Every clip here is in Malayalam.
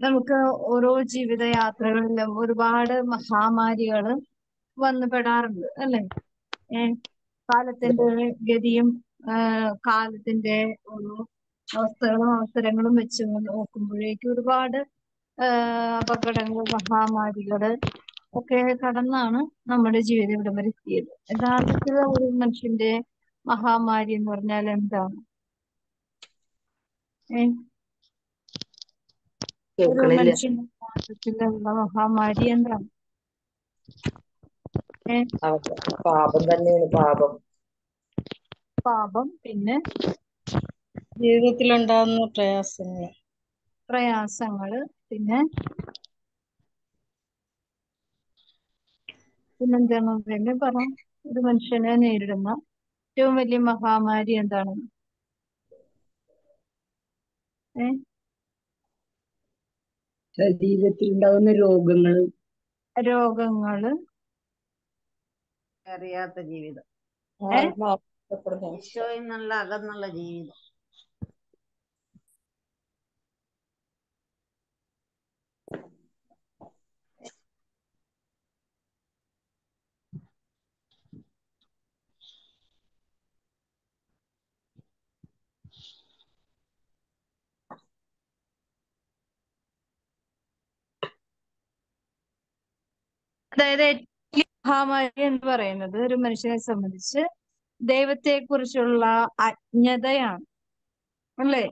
നമുക്ക് ഓരോ ജീവിതയാത്രകളിലും ഒരുപാട് മഹാമാരികൾ വന്നു പെടാറുണ്ട് അല്ലെ? കാലത്തിന്റെ ഗതിയും കാലത്തിന്റെ ഓരോ അവസ്ഥകളും അവസരങ്ങളും വെച്ച് നോക്കുമ്പോഴേക്കും ഒരുപാട് അപകടങ്ങൾ, മഹാമാരികള് ഒക്കെ കടന്നാണ് നമ്മുടെ ജീവിതം ഇവിടെ വരെ എത്തിയത്. യഥാർത്ഥത്തിൽ ഒരു മനുഷ്യന്റെ മഹാമാരി എന്ന് പറഞ്ഞാൽ എന്താണ്? ഒരു കേൾക്കണില്ല. മനുഷ്യന്റെ യഥാർത്ഥത്തിലുള്ള മഹാമാരി എന്താണ്? പാപം തന്നെയാണ്. പാപം, പിന്നെ ജീവിതത്തിലുണ്ടാകുന്ന പ്രയാസങ്ങള്, പിന്നെന്താണ് പിന്നെ പറ. ഒരു മനുഷ്യനെ നേരിടുന്ന ഏറ്റവും വലിയ മഹാമാരി എന്താണ്? ശരീരത്തിലുണ്ടാകുന്ന രോഗങ്ങള്, അറിയാത്ത ജീവിതം, ഈശോയിൽ നിന്നുള്ള അകന്നുള്ള ജീവിതം. അതായത് മഹാമാരി എന്ന് പറയുന്നത് ഒരു മനുഷ്യനെ സംബന്ധിച്ച് ദൈവത്തെക്കുറിച്ചുള്ള അജ്ഞതയാണ്, അല്ലേ?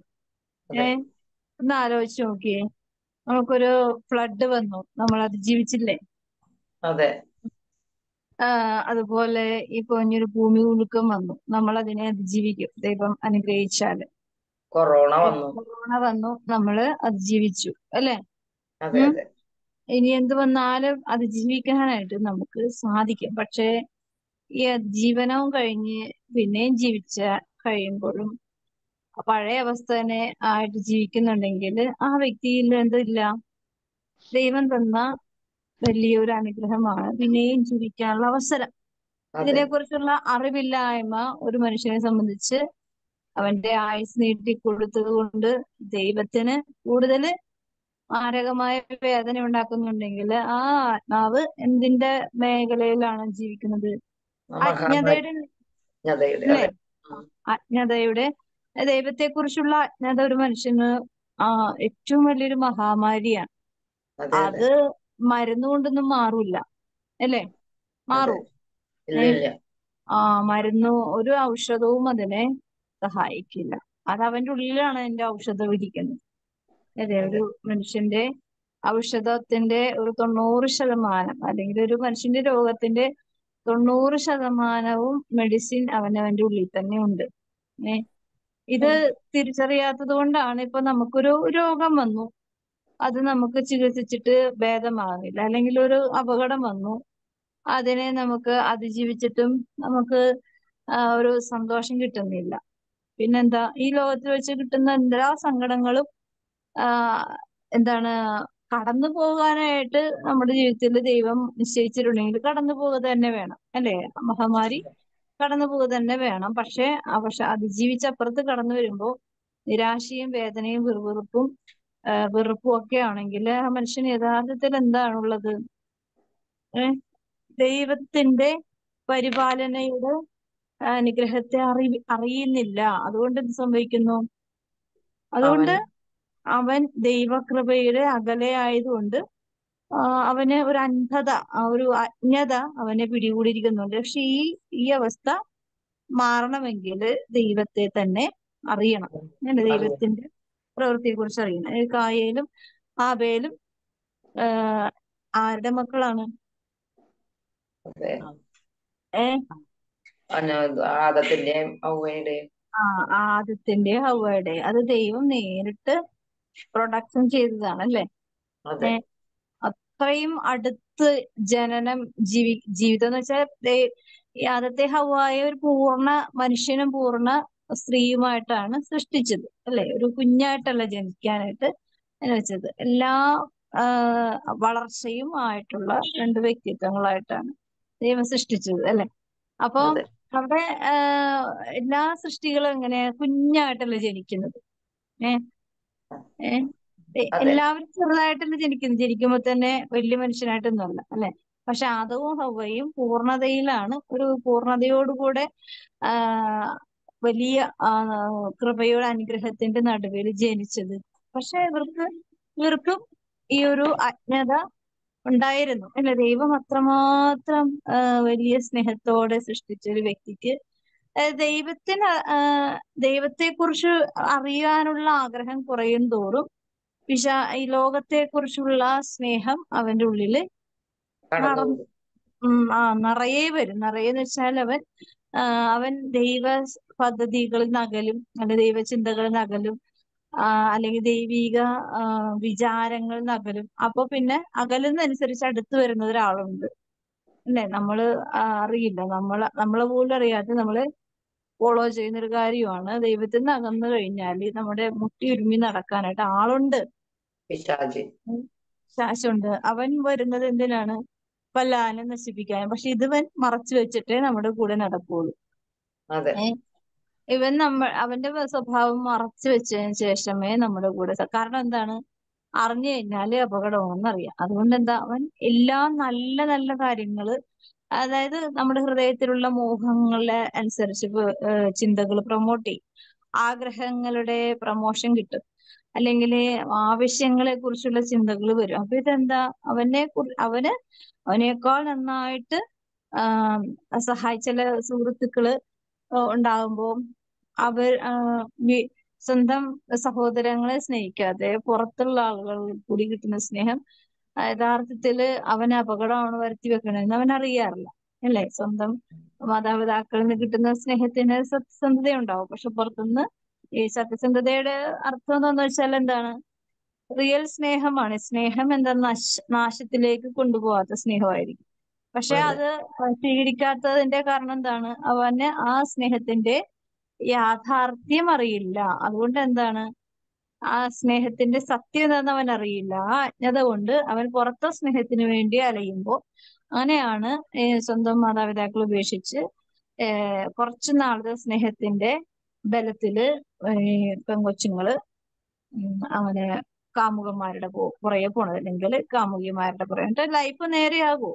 ഒന്ന് ആലോചിച്ച് നോക്കിയേ. നമുക്കൊരു ഫ്ലഡ് വന്നു, നമ്മൾ അതിജീവിച്ചില്ലേ? അതെ. അതുപോലെ ഇപ്പൊ ഇനിയൊരു ഭൂമി കുലുക്കം വന്നു, നമ്മൾ അതിനെ അതിജീവിക്കും ദൈവം അനുഗ്രഹിച്ചാല്. കൊറോണ വന്നു, നമ്മള് അതിജീവിച്ചു, അല്ലെ? ഇനി എന്ത് വന്നാലും അതിജീവിക്കാനായിട്ട് നമുക്ക് സാധിക്കും. പക്ഷെ ഈ അതിജീവനവും കഴിഞ്ഞ് പിന്നെയും കഴിയുമ്പോഴും പഴയ അവസ്ഥ തന്നെ ആയിട്ട് ജീവിക്കുന്നുണ്ടെങ്കിൽ ആ വ്യക്തിയിൽ എന്തില്ല? ദൈവം തന്ന വലിയൊരു അനുഗ്രഹമാണ് പിന്നെയും ജീവിക്കാനുള്ള അവസരം. ഇതിനെക്കുറിച്ചുള്ള അറിവില്ലായ്മ ഒരു മനുഷ്യനെ സംബന്ധിച്ച് അവന്റെ ആയുസ് നീട്ടിക്കൊടുത്തത് കൊണ്ട് ദൈവത്തിന് കൂടുതൽ മാരകമായ വേദന ഉണ്ടാക്കുന്നുണ്ടെങ്കിൽ ആ ആത്മാവ് എന്തിന്റെ മേഖലയിലാണ് ജീവിക്കുന്നത്? അജ്ഞതയുടെ. ദൈവത്തെക്കുറിച്ചുള്ള അജ്ഞത ഒരു മനുഷ്യന് ഏറ്റവും വലിയൊരു മഹാമാരിയാണ്. അത് മരുന്നുകൊണ്ടൊന്നും മാറൂല, അല്ലേ? മാറൂ? മരുന്ന്, ഒരു ഔഷധവും അതിനെ സഹായിക്കില്ല. അത് അവന്റെ ഉള്ളിലാണ് അതിന്റെ ഔഷധം ഇരിക്കുന്നത്, അതെ? ഒരു മനുഷ്യന്റെ ഔഷധത്തിന്റെ ഒരു 90% അല്ലെങ്കിൽ ഒരു മനുഷ്യന്റെ രോഗത്തിന്റെ 90% മെഡിസിൻ അവന്റെ ഉള്ളിൽ തന്നെ ഉണ്ട്. ഇത് തിരിച്ചറിയാത്തത് കൊണ്ടാണ് ഇപ്പൊ നമുക്കൊരു രോഗം വന്നു, അത് നമുക്ക് ചികിത്സിച്ചിട്ട് ഭേദമാകുന്നില്ല. അല്ലെങ്കിൽ ഒരു അപകടം വന്നു, അതിനെ നമുക്ക് അതിജീവിച്ചിട്ടും നമുക്ക് ഒരു സന്തോഷം കിട്ടുന്നില്ല. പിന്നെന്താ? ഈ ലോകത്തിൽ വെച്ച് കിട്ടുന്ന എല്ലാ സങ്കടങ്ങളും എന്താണ്? കടന്നു പോകാനായിട്ട് നമ്മുടെ ജീവിതത്തിൽ ദൈവം നിശ്ചയിച്ചിട്ടുണ്ടെങ്കിൽ കടന്നു പോകുക തന്നെ വേണം, അല്ലേ? മഹാമാരി കടന്നു പോകുക തന്നെ വേണം. പക്ഷെ അതിജീവിച്ചപ്പുറത്ത് കടന്നു വരുമ്പോ നിരാശയും വേദനയും വെറുപ്പും ഒക്കെ ആണെങ്കിൽ ആ മനുഷ്യന് യഥാർത്ഥത്തിൽ എന്താണുള്ളത്? ദൈവത്തിന്റെ പരിപാലനയുടെ അനുഗ്രഹത്തെ അറിയുന്നില്ല. അതുകൊണ്ട് എന്ത് സംഭവിക്കുന്നു? അതുകൊണ്ട് അവൻ ദൈവകൃപയുടെ അകലെയായതുകൊണ്ട് അവന് ഒരു അന്ധത, ഒരു അജ്ഞത അവനെ പിടികൂടിയിരിക്കുന്നുണ്ട്. പക്ഷെ ഈ അവസ്ഥ മാറണമെങ്കിൽ ദൈവത്തെ തന്നെ അറിയണം, ദൈവത്തിന്റെ പ്രവൃത്തിയെ കുറിച്ച് അറിയണം. കായേലും ആബേലും ആരുടെ മക്കളാണ്? ആദത്തിന്റെ ഹവ്വയുടെ. അത് ദൈവം നേരിട്ട് പ്രൊഡക്ഷൻ ചെയ്തതാണ്, അല്ലേ? അത്രയും അടുത്ത് ജനനം, ജീവിതം എന്ന് വെച്ചാൽ ആദത്തെ ഹവ്വായെ ഒരു പൂർണ്ണ മനുഷ്യനും പൂർണ്ണ സ്ത്രീയുമായിട്ടാണ് സൃഷ്ടിച്ചത്, അല്ലെ? ഒരു കുഞ്ഞായിട്ടല്ല ജനിക്കാനായിട്ട് വെച്ചത്. എല്ലാ വളർച്ചയും ആയിട്ടുള്ള രണ്ട് വ്യക്തിത്വങ്ങളായിട്ടാണ് ദൈവം സൃഷ്ടിച്ചത്, അല്ലെ? അപ്പൊ അവിടെ എല്ലാ സൃഷ്ടികളും എങ്ങനെ കുഞ്ഞായിട്ടല്ല ജനിക്കുന്നത്? അതെ. എല്ലാവരും ചെറുതായിട്ടല്ലേ ജനിക്കുന്നത്, ജനിക്കുമ്പോ തന്നെ വലിയ മനുഷ്യനായിട്ടൊന്നുമല്ല അല്ലെ. പക്ഷെ ആദവും ഹവ്വയും പൂർണ്ണതയിലാണ്, ഒരു പൂർണ്ണതയോടുകൂടെ ആ വലിയ കൃപയുടെ അനുഗ്രഹത്തിന്റെ നടുവിൽ ജനിച്ചത്. പക്ഷെ ഇവർക്കും ഈ ഒരു അജ്ഞത ഉണ്ടായിരുന്നു അല്ലെ. ദൈവം അത്രമാത്രം വലിയ സ്നേഹത്തോടെ സൃഷ്ടിച്ച ഒരു വ്യക്തിക്ക് ദൈവത്തിന് ദൈവത്തെക്കുറിച്ച് അറിയാനുള്ള ആഗ്രഹം കുറയും തോറും ഈ ലോകത്തെക്കുറിച്ചുള്ള സ്നേഹം അവന്റെ ഉള്ളില് കടന്നു നടന്നു. പോകും. നിറയെ വരും. നിറയെന്ന് വെച്ചാൽ അവൻ ദൈവ പദ്ധതികളിൽ നകലും, അല്ലെങ്കിൽ ദൈവചിന്തകളിൽ നകലും, അല്ലെങ്കിൽ ദൈവിക വിചാരങ്ങളിൽ നകലും. അപ്പൊ പിന്നെ അകലുന്നതനുസരിച്ച് അടുത്ത് വരുന്ന ഒരാളുണ്ട് അല്ലെ. നമ്മള് അറിയില്ല, നമ്മളെ പോലും അറിയാതെ നമ്മള് ഫോളോ ചെയ്യുന്ന ഒരു കാര്യമാണ്. ദൈവത്തിൽ നിന്ന് അകന്നു കഴിഞ്ഞാല് നമ്മുടെ മുട്ടി ഉരുമി നടക്കാനായിട്ട് ആളുണ്ട്, പിശാച്. ശാശുണ്ട്. അവൻ വരുന്നത് എന്തിനാണ്? കൊല്ലാനും നശിപ്പിക്കാനും. പക്ഷെ ഇതുവൻ മറച്ചു വെച്ചിട്ടേ നമ്മുടെ കൂടെ നടക്കുള്ളൂ. അതെ. ഇവൻ അവന്റെ സ്വഭാവം മറച്ചു വെച്ചതിന് ശേഷമേ നമ്മുടെ കൂടെ കാരണം എന്താണ്? അറിഞ്ഞു കഴിഞ്ഞാല് അപകടമാണെന്നറിയാം. അതുകൊണ്ട് എന്താ, അവൻ എല്ലാ നല്ല നല്ല കാര്യങ്ങള്, അതായത് നമ്മുടെ ഹൃദയത്തിലുള്ള മോഹങ്ങളെ അനുസരിച്ച് ചിന്തകൾ പ്രൊമോട്ട് ചെയ്യും. ആഗ്രഹങ്ങളുടെ പ്രമോഷൻ കിട്ടും, അല്ലെങ്കിൽ ആവശ്യങ്ങളെ കുറിച്ചുള്ള ചിന്തകൾ വരും. അപ്പൊ ഇതെന്താ, അവനേക്കാൾ നന്നായിട്ട് ചില സുഹൃത്തുക്കള് ഉണ്ടാകുമ്പോ അവർ സ്വന്തം സഹോദരങ്ങളെ സ്നേഹിക്കാതെ പുറത്തുള്ള ആളുകൾ കൂടി കിട്ടുന്ന സ്നേഹം യഥാർത്ഥത്തില് അവന് അപകടമാണ് വരുത്തി വെക്കണമെന്ന് അവൻ അറിയാറില്ല അല്ലെ. സ്വന്തം മാതാപിതാക്കളിൽ നിന്ന് കിട്ടുന്ന സ്നേഹത്തിന് സത്യസന്ധത ഉണ്ടാവും, പക്ഷെ പുറത്തുനിന്ന് ഈ സത്യസന്ധതയുടെ അർത്ഥം എന്താന്ന് വെച്ചാൽ എന്താണ്? റിയൽ സ്നേഹമാണ്. സ്നേഹം എന്താ, നാശത്തിലേക്ക് കൊണ്ടുപോകാത്ത സ്നേഹമായിരിക്കും. പക്ഷെ അതെ. അത് സ്വീകരിക്കാത്തതിന്റെ കാരണം എന്താണ്? അവന് ആ സ്നേഹത്തിന്റെ യാഥാർത്ഥ്യം അറിയില്ല. അതുകൊണ്ട് എന്താണ്, ആ സ്നേഹത്തിന്റെ സത്യം എന്താണെന്ന് അവൻ അറിയില്ല. ആ അജ്ഞത കൊണ്ട് അവൻ പുറത്തെ സ്നേഹത്തിന് വേണ്ടി അലയുമ്പോ അങ്ങനെയാണ് സ്വന്തം മാതാപിതാക്കൾ ഉപേക്ഷിച്ച് കുറച്ചു നാളത്തെ സ്നേഹത്തിന്റെ ബലത്തില് പെങ്കൊച്ചുങ്ങള് അങ്ങനെ കാമുകന്മാരുടെ പുറകെ പോണത്, അല്ലെങ്കിൽ കാമുകിമാരുടെ പുറകെ. എന്നിട്ട് ലൈഫ് നേരെയാകൂ?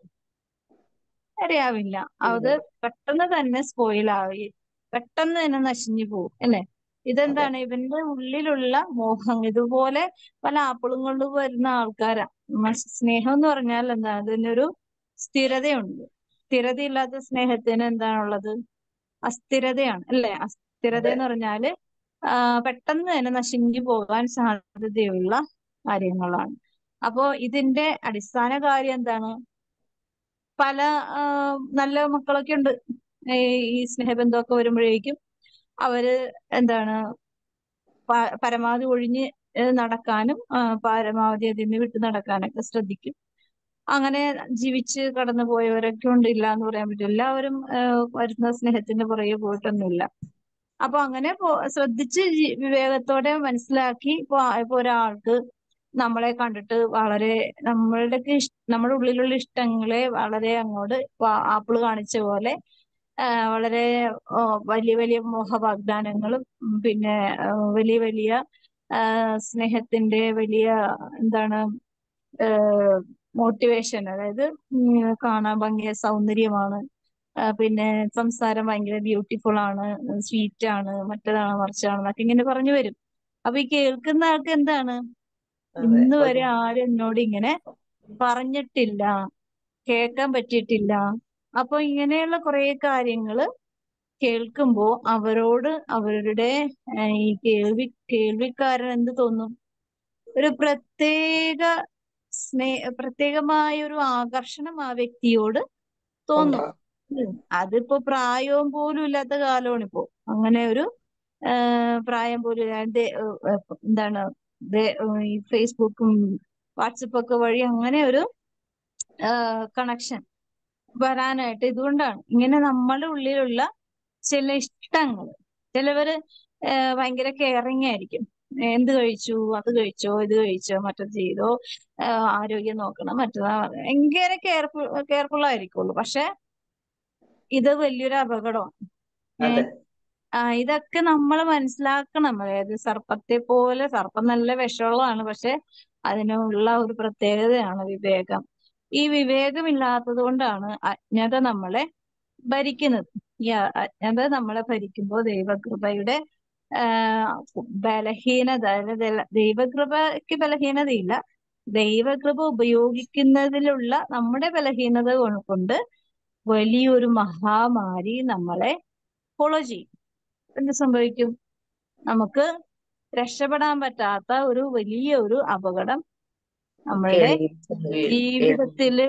നേരെയാവില്ല. അത് പെട്ടെന്ന് തന്നെ സ്പോയിലായി, പെട്ടെന്ന് തന്നെ നശിഞ്ഞു പോകും അല്ലെ. അതെ. ഇതെന്താണ്? ഇവന്റെ ഉള്ളിലുള്ള മോഹം. ഇതുപോലെ പല ആപ്പിളും കൊണ്ട് വരുന്ന ആൾക്കാരാ. സ്നേഹം എന്ന് പറഞ്ഞാൽ എന്താ, അതിനൊരു സ്ഥിരതയുണ്ട്. സ്ഥിരതയില്ലാത്ത സ്നേഹത്തിന് എന്താണുള്ളത്? അസ്ഥിരതയാണ് അല്ലെ. അസ്ഥിരത അതെ. എന്ന് പറഞ്ഞാല് പെട്ടെന്ന് തന്നെ നശിഞ്ഞു പോകാൻ സാധ്യതയുള്ള കാര്യങ്ങളാണ്. അപ്പോ ഇതിന്റെ അടിസ്ഥാന കാര്യം എന്താണ്? പല നല്ല മക്കളൊക്കെ ഉണ്ട്, ഈ സ്നേഹബന്ധമൊക്കെ വരുമ്പോഴേക്കും അവര് എന്താണ് പരമാവധി ഒഴിഞ്ഞ് നടക്കാനും പരമാവധി അതിൽ നിന്ന് വിട്ടു നടക്കാനൊക്കെ ശ്രദ്ധിക്കും. അങ്ങനെ ജീവിച്ച് കടന്നു പോയവരൊക്കെ ഉണ്ട്, ഇല്ല എന്ന് പറയാൻ പറ്റും. എല്ലാവരും വരുന്ന സ്നേഹത്തിന്റെ പുറകെ പോയിട്ടൊന്നുമില്ല. അപ്പൊ അങ്ങനെ ശ്രദ്ധിച്ച് വിവേകത്തോടെ മനസ്സിലാക്കി ഇപ്പൊ ഒരാൾക്ക് നമ്മളെ കണ്ടിട്ട് വളരെ നമ്മുടെ ഉള്ളിലുള്ള ഇഷ്ടങ്ങളെ വളരെ അങ്ങോട്ട് ആപ്പിള് കാണിച്ച പോലെ വളരെ വലിയ വലിയ മോഹവാഗ്ദാനങ്ങളും പിന്നെ വലിയ വലിയ സ്നേഹത്തിന്റെ വലിയ എന്താണ് മോട്ടിവേഷൻ, അതായത് കാണാൻ ഭംഗിയ സൗന്ദര്യമാണ്, പിന്നെ സംസാരം ഭയങ്കര ബ്യൂട്ടിഫുൾ ആണ്, സ്വീറ്റ് ആണ്, മറ്റേതാണ് മറിച്ചാണെന്നൊക്കെ ഇങ്ങനെ പറഞ്ഞു വരും. അപ്പൊ ഈ കേൾക്കുന്ന ആൾക്ക് എന്താണ്, അതെ. ഇന്ന് വരെ ആരും എന്നോട് ഇങ്ങനെ പറഞ്ഞിട്ടില്ല, കേൾക്കാൻ പറ്റിയിട്ടില്ല. അപ്പൊ ഇങ്ങനെയുള്ള കുറെ കാര്യങ്ങള് കേൾക്കുമ്പോ അവരുടെ ഈ കേൾവിക്കാരൻ എന്ത് തോന്നും? ഒരു പ്രത്യേകമായ ഒരു ആകർഷണം ആ വ്യക്തിയോട് തോന്നും. ഉണ്ടാവും. അതിപ്പോ പ്രായവും പോലും ഇല്ലാത്ത കാലമാണ് ഇപ്പോ. അങ്ങനെ ഒരു പ്രായം പോലും ഇല്ലാതെ എന്താണ് ഈ ഫേസ്ബുക്കും വാട്സപ്പൊക്കെ വഴി അങ്ങനെ ഒരു കണക്ഷൻ വരാനായിട്ട് ഇതുകൊണ്ടാണ്. ഇങ്ങനെ നമ്മുടെ ഉള്ളിലുള്ള ചില ഇഷ്ടങ്ങൾ, ചിലവര് ഭയങ്കര കെയറിങ് ആയിരിക്കും. എന്ത് കഴിച്ചു, അത് കഴിച്ചോ, ഇത് കഴിച്ചോ, മറ്റത് ചെയ്തോ, ആരോഗ്യം നോക്കണം, മറ്റതാ, ഭയങ്കര കെയർഫുൾ ആയിരിക്കുള്ളൂ. പക്ഷെ ഇത് വലിയൊരു അപകടമാണ്. അതെ. ഇതൊക്കെ നമ്മൾ മനസ്സിലാക്കണം. അതായത് സർപ്പത്തെ പോലെ, സർപ്പം നല്ല വിഷമുള്ളതാണ്, പക്ഷെ അതിനുള്ള ഒരു പ്രത്യേകതയാണ് വിവേകം. ഈ വിവേകമില്ലാത്തത് കൊണ്ടാണ് അജ്ഞത നമ്മളെ ഭരിക്കുന്നത്. ഈ അജ്ഞത നമ്മളെ ഭരിക്കുമ്പോൾ ദൈവകൃപയുടെ ബലഹീനത, അതായത് ദൈവകൃപയ്ക്ക് ബലഹീനതയില്ല, ദൈവകൃപ ഉപയോഗിക്കുന്നതിലുള്ള നമ്മുടെ ബലഹീനത കൊണ്ട് വലിയൊരു മഹാമാരി നമ്മളെ ഫോളോ ചെയ്യും. എന്ത് സംഭവിക്കും? നമുക്ക് രക്ഷപ്പെടാൻ പറ്റാത്ത ഒരു വലിയ ഒരു അപകടം നമ്മളുടെ ജീവിതത്തില്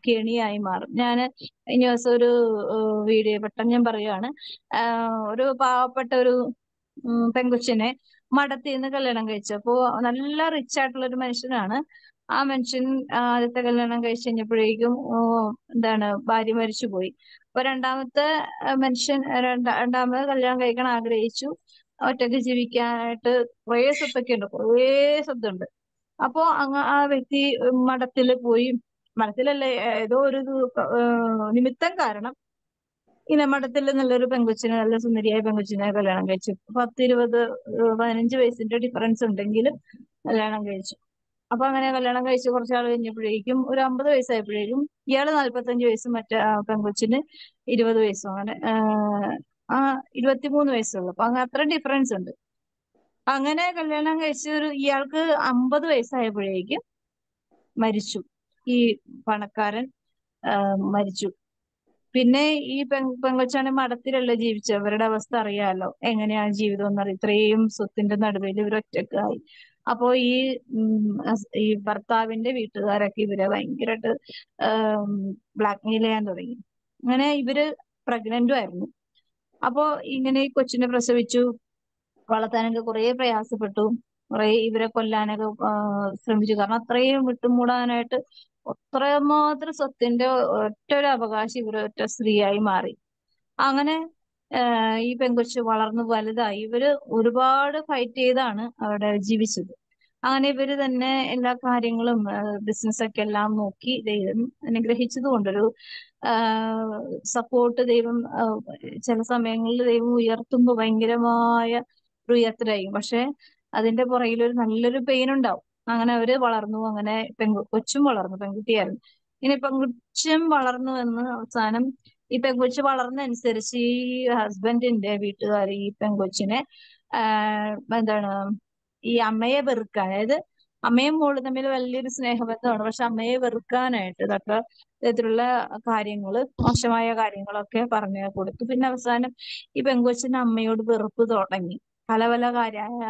കെണിയായി മാറും. ഞാന് കഴിഞ്ഞ ദിവസം ഒരു വീഡിയോ പെട്ടെന്ന് ഞാൻ പറയുകയാണ്. ഒരു പാവപ്പെട്ട ഒരു പെങ്കൊച്ചിനെ മഠത്തിൽ നിന്ന് കല്യാണം കഴിച്ചു. അപ്പോ നല്ല റിച്ച് ആയിട്ടുള്ള ഒരു മനുഷ്യനാണ്. ആ മനുഷ്യൻ ആദ്യത്തെ കല്യാണം കഴിച്ച് കഴിഞ്ഞപ്പോഴേക്കും ഭാര്യ മരിച്ചു പോയി. അപ്പൊ രണ്ടാമത്തെ മനുഷ്യൻ രണ്ടാമത് കല്യാണം കഴിക്കാൻ ആഗ്രഹിച്ചു. ഒറ്റയ്ക്ക് ജീവിക്കാനായിട്ട് കുറേ സ്വത്തൊക്കെ ഉണ്ട്, കുറേ സ്വത്തുണ്ട്. അപ്പോ ആ വ്യക്തി മഠത്തില് പോയി, മഠത്തിലല്ലേ, ഏതോ ഒരു നിമിത്തം കാരണം ഇങ്ങനെ മഠത്തിൽ നല്ലൊരു പെങ്കൊച്ചിനെ, നല്ല സുന്ദരിയായ പെങ്കൊച്ചിനെ കല്യാണം കഴിച്ചു. 10-20-15 വയസ്സിന്റെ ഡിഫറൻസ് ഉണ്ടെങ്കിലും കല്യാണം കഴിച്ചു. അപ്പൊ അങ്ങനെ കല്യാണം കഴിച്ച് കുറച്ചാൾ കഴിഞ്ഞപ്പോഴേക്കും ഒരു 50 വയസ്സായപ്പോഴേക്കും ഇയാള് 45 വയസ്സും മറ്റേ പെങ്കൊച്ചിന് 20 വയസ്സും, അങ്ങനെ 23 വയസ്സുള്ളൂ. അപ്പൊ അങ്ങനെ അത്ര ഡിഫറൻസ് ഉണ്ട്. അങ്ങനെ കല്യാണം കഴിച്ച ഇയാൾക്ക് 50 വയസ്സായപ്പോഴേക്കും മരിച്ചു. ഈ പണക്കാരൻ മരിച്ചു. പിന്നെ ഈ പെങ്കൊച്ചാണ് മഠത്തിലല്ലേ ജീവിച്ചത്, അവരുടെ അവസ്ഥ അറിയാലോ, എങ്ങനെയാണ് ജീവിതം എന്നറിയാം. ഇത്രയും സ്വത്തിന്റെ നടുവിൽ ഇവർ ഒറ്റക്കായി. അപ്പോ ഈ ഭർത്താവിന്റെ വീട്ടുകാരൊക്കെ ഇവരെ ഭയങ്കരമായിട്ട് ബ്ലാക്ക്മെയിൽ ചെയ്യാൻ തുടങ്ങി. അങ്ങനെ ഇവര് പ്രഗ്നന്റും ആയിരുന്നു. അപ്പോ ഇങ്ങനെ ഈ കൊച്ചിനെ പ്രസവിച്ചു, വളർത്താനൊക്കെ കുറെ പ്രയാസപ്പെട്ടു, കുറെ ഇവരെ കൊല്ലാനൊക്കെ ശ്രമിച്ചു. കാരണം അത്രയും വിട്ടുമൂടാനായിട്ട് അത്രമാത്രം സ്വത്തിന്റെ ഒറ്റൊരു അവകാശം ഇവരൊറ്റ സ്ത്രീയായി മാറി. അങ്ങനെ ഈ പെങ്കൊച്ച് വളർന്നു വലുതായി. ഇവര് ഒരുപാട് ഫൈറ്റ് ചെയ്താണ് അവിടെ ജീവിച്ചത്. അങ്ങനെ ഇവര് തന്നെ എല്ലാ കാര്യങ്ങളും ബിസിനസ്സൊക്കെ എല്ലാം നോക്കി ദൈവം അനുഗ്രഹിച്ചത് കൊണ്ടൊരു സപ്പോർട്ട് ദൈവം ചില സമയങ്ങളിൽ ദൈവം ഉയർത്തുമ്പോൾ ഭയങ്കരമായ ഒരു ഉയർത്തലായിരിക്കും. പക്ഷെ അതിന്റെ പുറകിൽ ഒരു നല്ലൊരു പെയിൻ ഉണ്ടാവും. അങ്ങനെ അവര് വളർന്നു. അങ്ങനെ കൊച്ചും വളർന്നു, പെൺകുട്ടിയായിരുന്നു. ഇനി പെൺകൊച്ചും വളർന്നു എന്ന് അവസാനം ഈ പെൺകൊച്ച് വളർന്നനുസരിച്ച് ഈ ഹസ്ബൻഡിന്റെ വീട്ടുകാർ ഈ പെൺകൊച്ചിനെ ഈ അമ്മയെ വെറുക്കാൻ, അതായത് അമ്മയും മോളും തമ്മിൽ വലിയൊരു സ്നേഹബന്ധമാണ്, പക്ഷെ അമ്മയെ വെറുക്കാനായിട്ട് ഇതൊക്കെ ഇത്തരത്തിലുള്ള കാര്യങ്ങള്, മോശമായ കാര്യങ്ങളൊക്കെ പറഞ്ഞു കൊടുത്തു. പിന്നെ അവസാനം ഈ പെങ്കൊച്ചിന്റെ അമ്മയോട് വെറുപ്പ് തുടങ്ങി, പല പല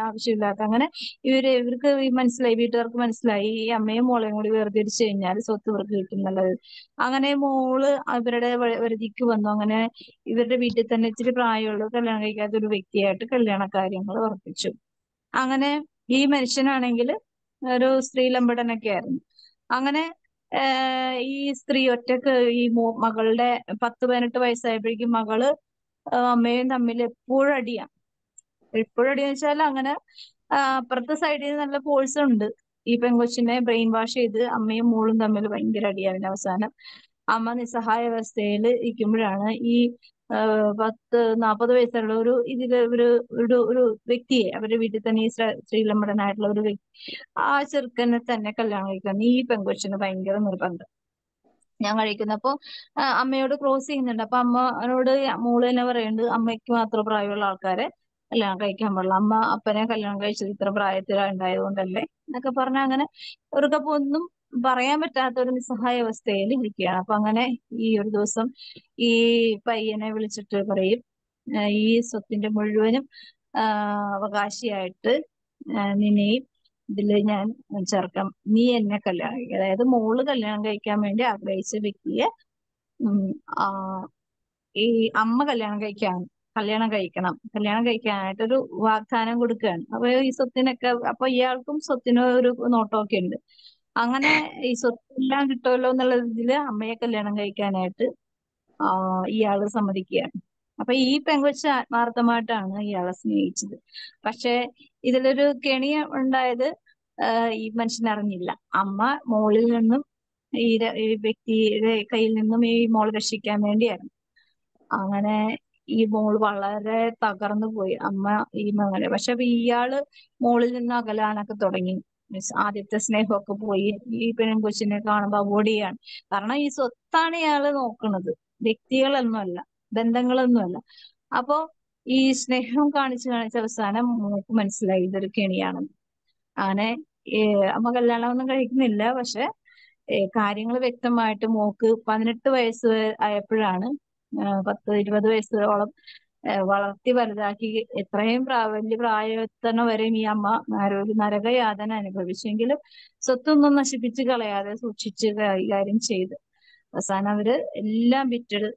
ആവശ്യമില്ലാത്ത. അങ്ങനെ ഇവർക്ക് മനസ്സിലായി, വീട്ടുകാർക്ക് മനസ്സിലായി, ഈ അമ്മയും മോളെയും കൂടി വേർതിരിച്ചു കഴിഞ്ഞാൽ സ്വത്ത് ഇവർക്ക് കിട്ടും നല്ലത്. അങ്ങനെ മോള് ഇവരുടെ വരുതിക്ക് വന്നു. അങ്ങനെ ഇവരുടെ വീട്ടിൽ തന്നെ ഇച്ചിരി പ്രായമുള്ള കല്യാണം കഴിക്കാത്ത ഒരു വ്യക്തിയായിട്ട് കല്യാണ കാര്യങ്ങൾ ഉറപ്പിച്ചു. അങ്ങനെ ഈ മനുഷ്യനാണെങ്കിൽ ഒരു സ്ത്രീലമ്പടനൊക്കെ ആയിരുന്നു. അങ്ങനെ ഈ സ്ത്രീ ഒറ്റക്ക് ഈ മകളുടെ 10-18 വയസ്സായപ്പോഴേക്കും മകള് അമ്മയും തമ്മിൽ എപ്പോഴും അടിയാണ്. എപ്പോഴും അടിയെന്ന് വെച്ചാൽ അങ്ങനെ അപ്പുറത്തെ സൈഡിൽ നിന്ന് നല്ല ഫോഴ്സ് ഉണ്ട്. ഈ പെൺകൊച്ചിനെ ബ്രെയിൻ വാഷ് ചെയ്ത് അമ്മയും മോളും തമ്മിൽ ഭയങ്കര അടിയാണ്. അവസാനം അമ്മ നിസ്സഹായ അവസ്ഥയിൽ ഇരിക്കുമ്പോഴാണ് ഈ 40 വയസ്സുള്ള ഒരു വ്യക്തിയെ അവരുടെ വീട്ടിൽ തന്നെ, ഈ ശ്രീലമ്പടനായിട്ടുള്ള ഒരു വ്യക്തി, ആ ചെറുക്കനെ തന്നെ കല്യാണം കഴിക്കാൻ ഈ പെൺകൊച്ചിന് ഭയങ്കര നിർബന്ധം. ഞാൻ കഴിക്കുന്നപ്പോ അമ്മയോട് ക്രോസ് ചെയ്യുന്നുണ്ട്. അപ്പൊ അമ്മനോട് മോള് തന്നെ പറയുന്നുണ്ട്, അമ്മയ്ക്ക് മാത്രം പ്രായമുള്ള ആൾക്കാരെ കല്യാണം കഴിക്കാൻ പാടില്ല, അമ്മ അപ്പനെ കല്യാണം കഴിച്ചത് ഇത്ര പ്രായത്തിലുണ്ടായത് കൊണ്ടല്ലേ എന്നൊക്കെ പറഞ്ഞ, അങ്ങനെ അവർക്കപ്പോ ഒന്നും പറയാൻ പറ്റാത്ത ഒരു നിസ്സഹായ അവസ്ഥയിൽ ഇരിക്കുകയാണ്. അപ്പൊ അങ്ങനെ ഈ ഒരു ദിവസം ഈ പയ്യനെ വിളിച്ചിട്ട് പറയും, ഈ സ്വത്തിന്റെ മുഴുവനും അവകാശിയായിട്ട് നിന്നെയും ഇതില് ഞാൻ ചേർക്കാം, നീ എന്നെ കല്യാണം കഴിക്കുക. അതായത് മോള് കല്യാണം കഴിക്കാൻ വേണ്ടി ആഗ്രഹിച്ച വ്യക്തിയെ ഈ അമ്മ കല്യാണം കഴിക്കണം, കല്യാണം കഴിക്കാനായിട്ടൊരു വാഗ്ദാനം കൊടുക്കുകയാണ്. അപ്പൊ ഈ സ്വത്തിനൊക്കെ, അപ്പൊ ഇയാൾക്കും സ്വത്തിന് ഒരു നോട്ടമൊക്കെ ഉണ്ട്. അങ്ങനെ ഈ സ്വത്തെല്ലാം കിട്ടുമല്ലോ എന്നുള്ള ഇതില് അമ്മയെ കല്യാണം കഴിക്കാനായിട്ട് ഇയാള് സമ്മതിക്കുകയാണ്. അപ്പൊ ഈ പെങ്കൊച്ച് ആത്മാർത്ഥമായിട്ടാണ് ഇയാളെ സ്നേഹിച്ചത്. പക്ഷെ ഇതിലൊരു കെണി ഉണ്ടായത് ഈ മനുഷ്യൻ അറിഞ്ഞില്ല. അമ്മ മോളിൽ നിന്നും ഈ വ്യക്തിയുടെ കയ്യിൽ നിന്നും ഈ മോൾ രക്ഷിക്കാൻ വേണ്ടിയായിരുന്നു. അങ്ങനെ ഈ മോള് വളരെ തകർന്നു പോയി. അമ്മ ഈ മകനെ പക്ഷെ അപ്പൊ ഇയാള് മോളിൽ നിന്ന് അകലാനൊക്കെ തുടങ്ങി. മീൻസ് ആദ്യത്തെ സ്നേഹമൊക്കെ പോയി. ഈ പെൺകൊച്ചിനെ കാണുമ്പോ അവോയ്ഡ് ചെയ്യാണ്. കാരണം ഈ സ്വത്താണ് ഇയാള് നോക്കുന്നത്, വ്യക്തികളൊന്നുമല്ല, ബന്ധങ്ങളൊന്നുമല്ല. അപ്പൊ ഈ സ്നേഹം കാണിച്ച് കാണിച്ച് അവസാനം മോക്ക് മനസ്സിലായി ഇതൊരു കെണിയാണെന്ന്. അങ്ങനെ അമ്മ കല്യാണമൊന്നും കഴിക്കുന്നില്ല. പക്ഷെ കാര്യങ്ങൾ വ്യക്തമായിട്ട് മോക്ക് 18 വയസ്സ് ആയപ്പോഴാണ് 10-20 വയസ്സോളം വളർത്തി വലുതാക്കി എത്രയും വലിയ പ്രായത്തന വരെയും ഈ അമ്മ ഒരു നരകയാതന അനുഭവിച്ചെങ്കിലും സ്വത്തൊന്നും നശിപ്പിച്ച് കളയാതെ സൂക്ഷിച്ച് കൈകാര്യം ചെയ്ത് അവസാനം അവര് എല്ലാം വിറ്റത്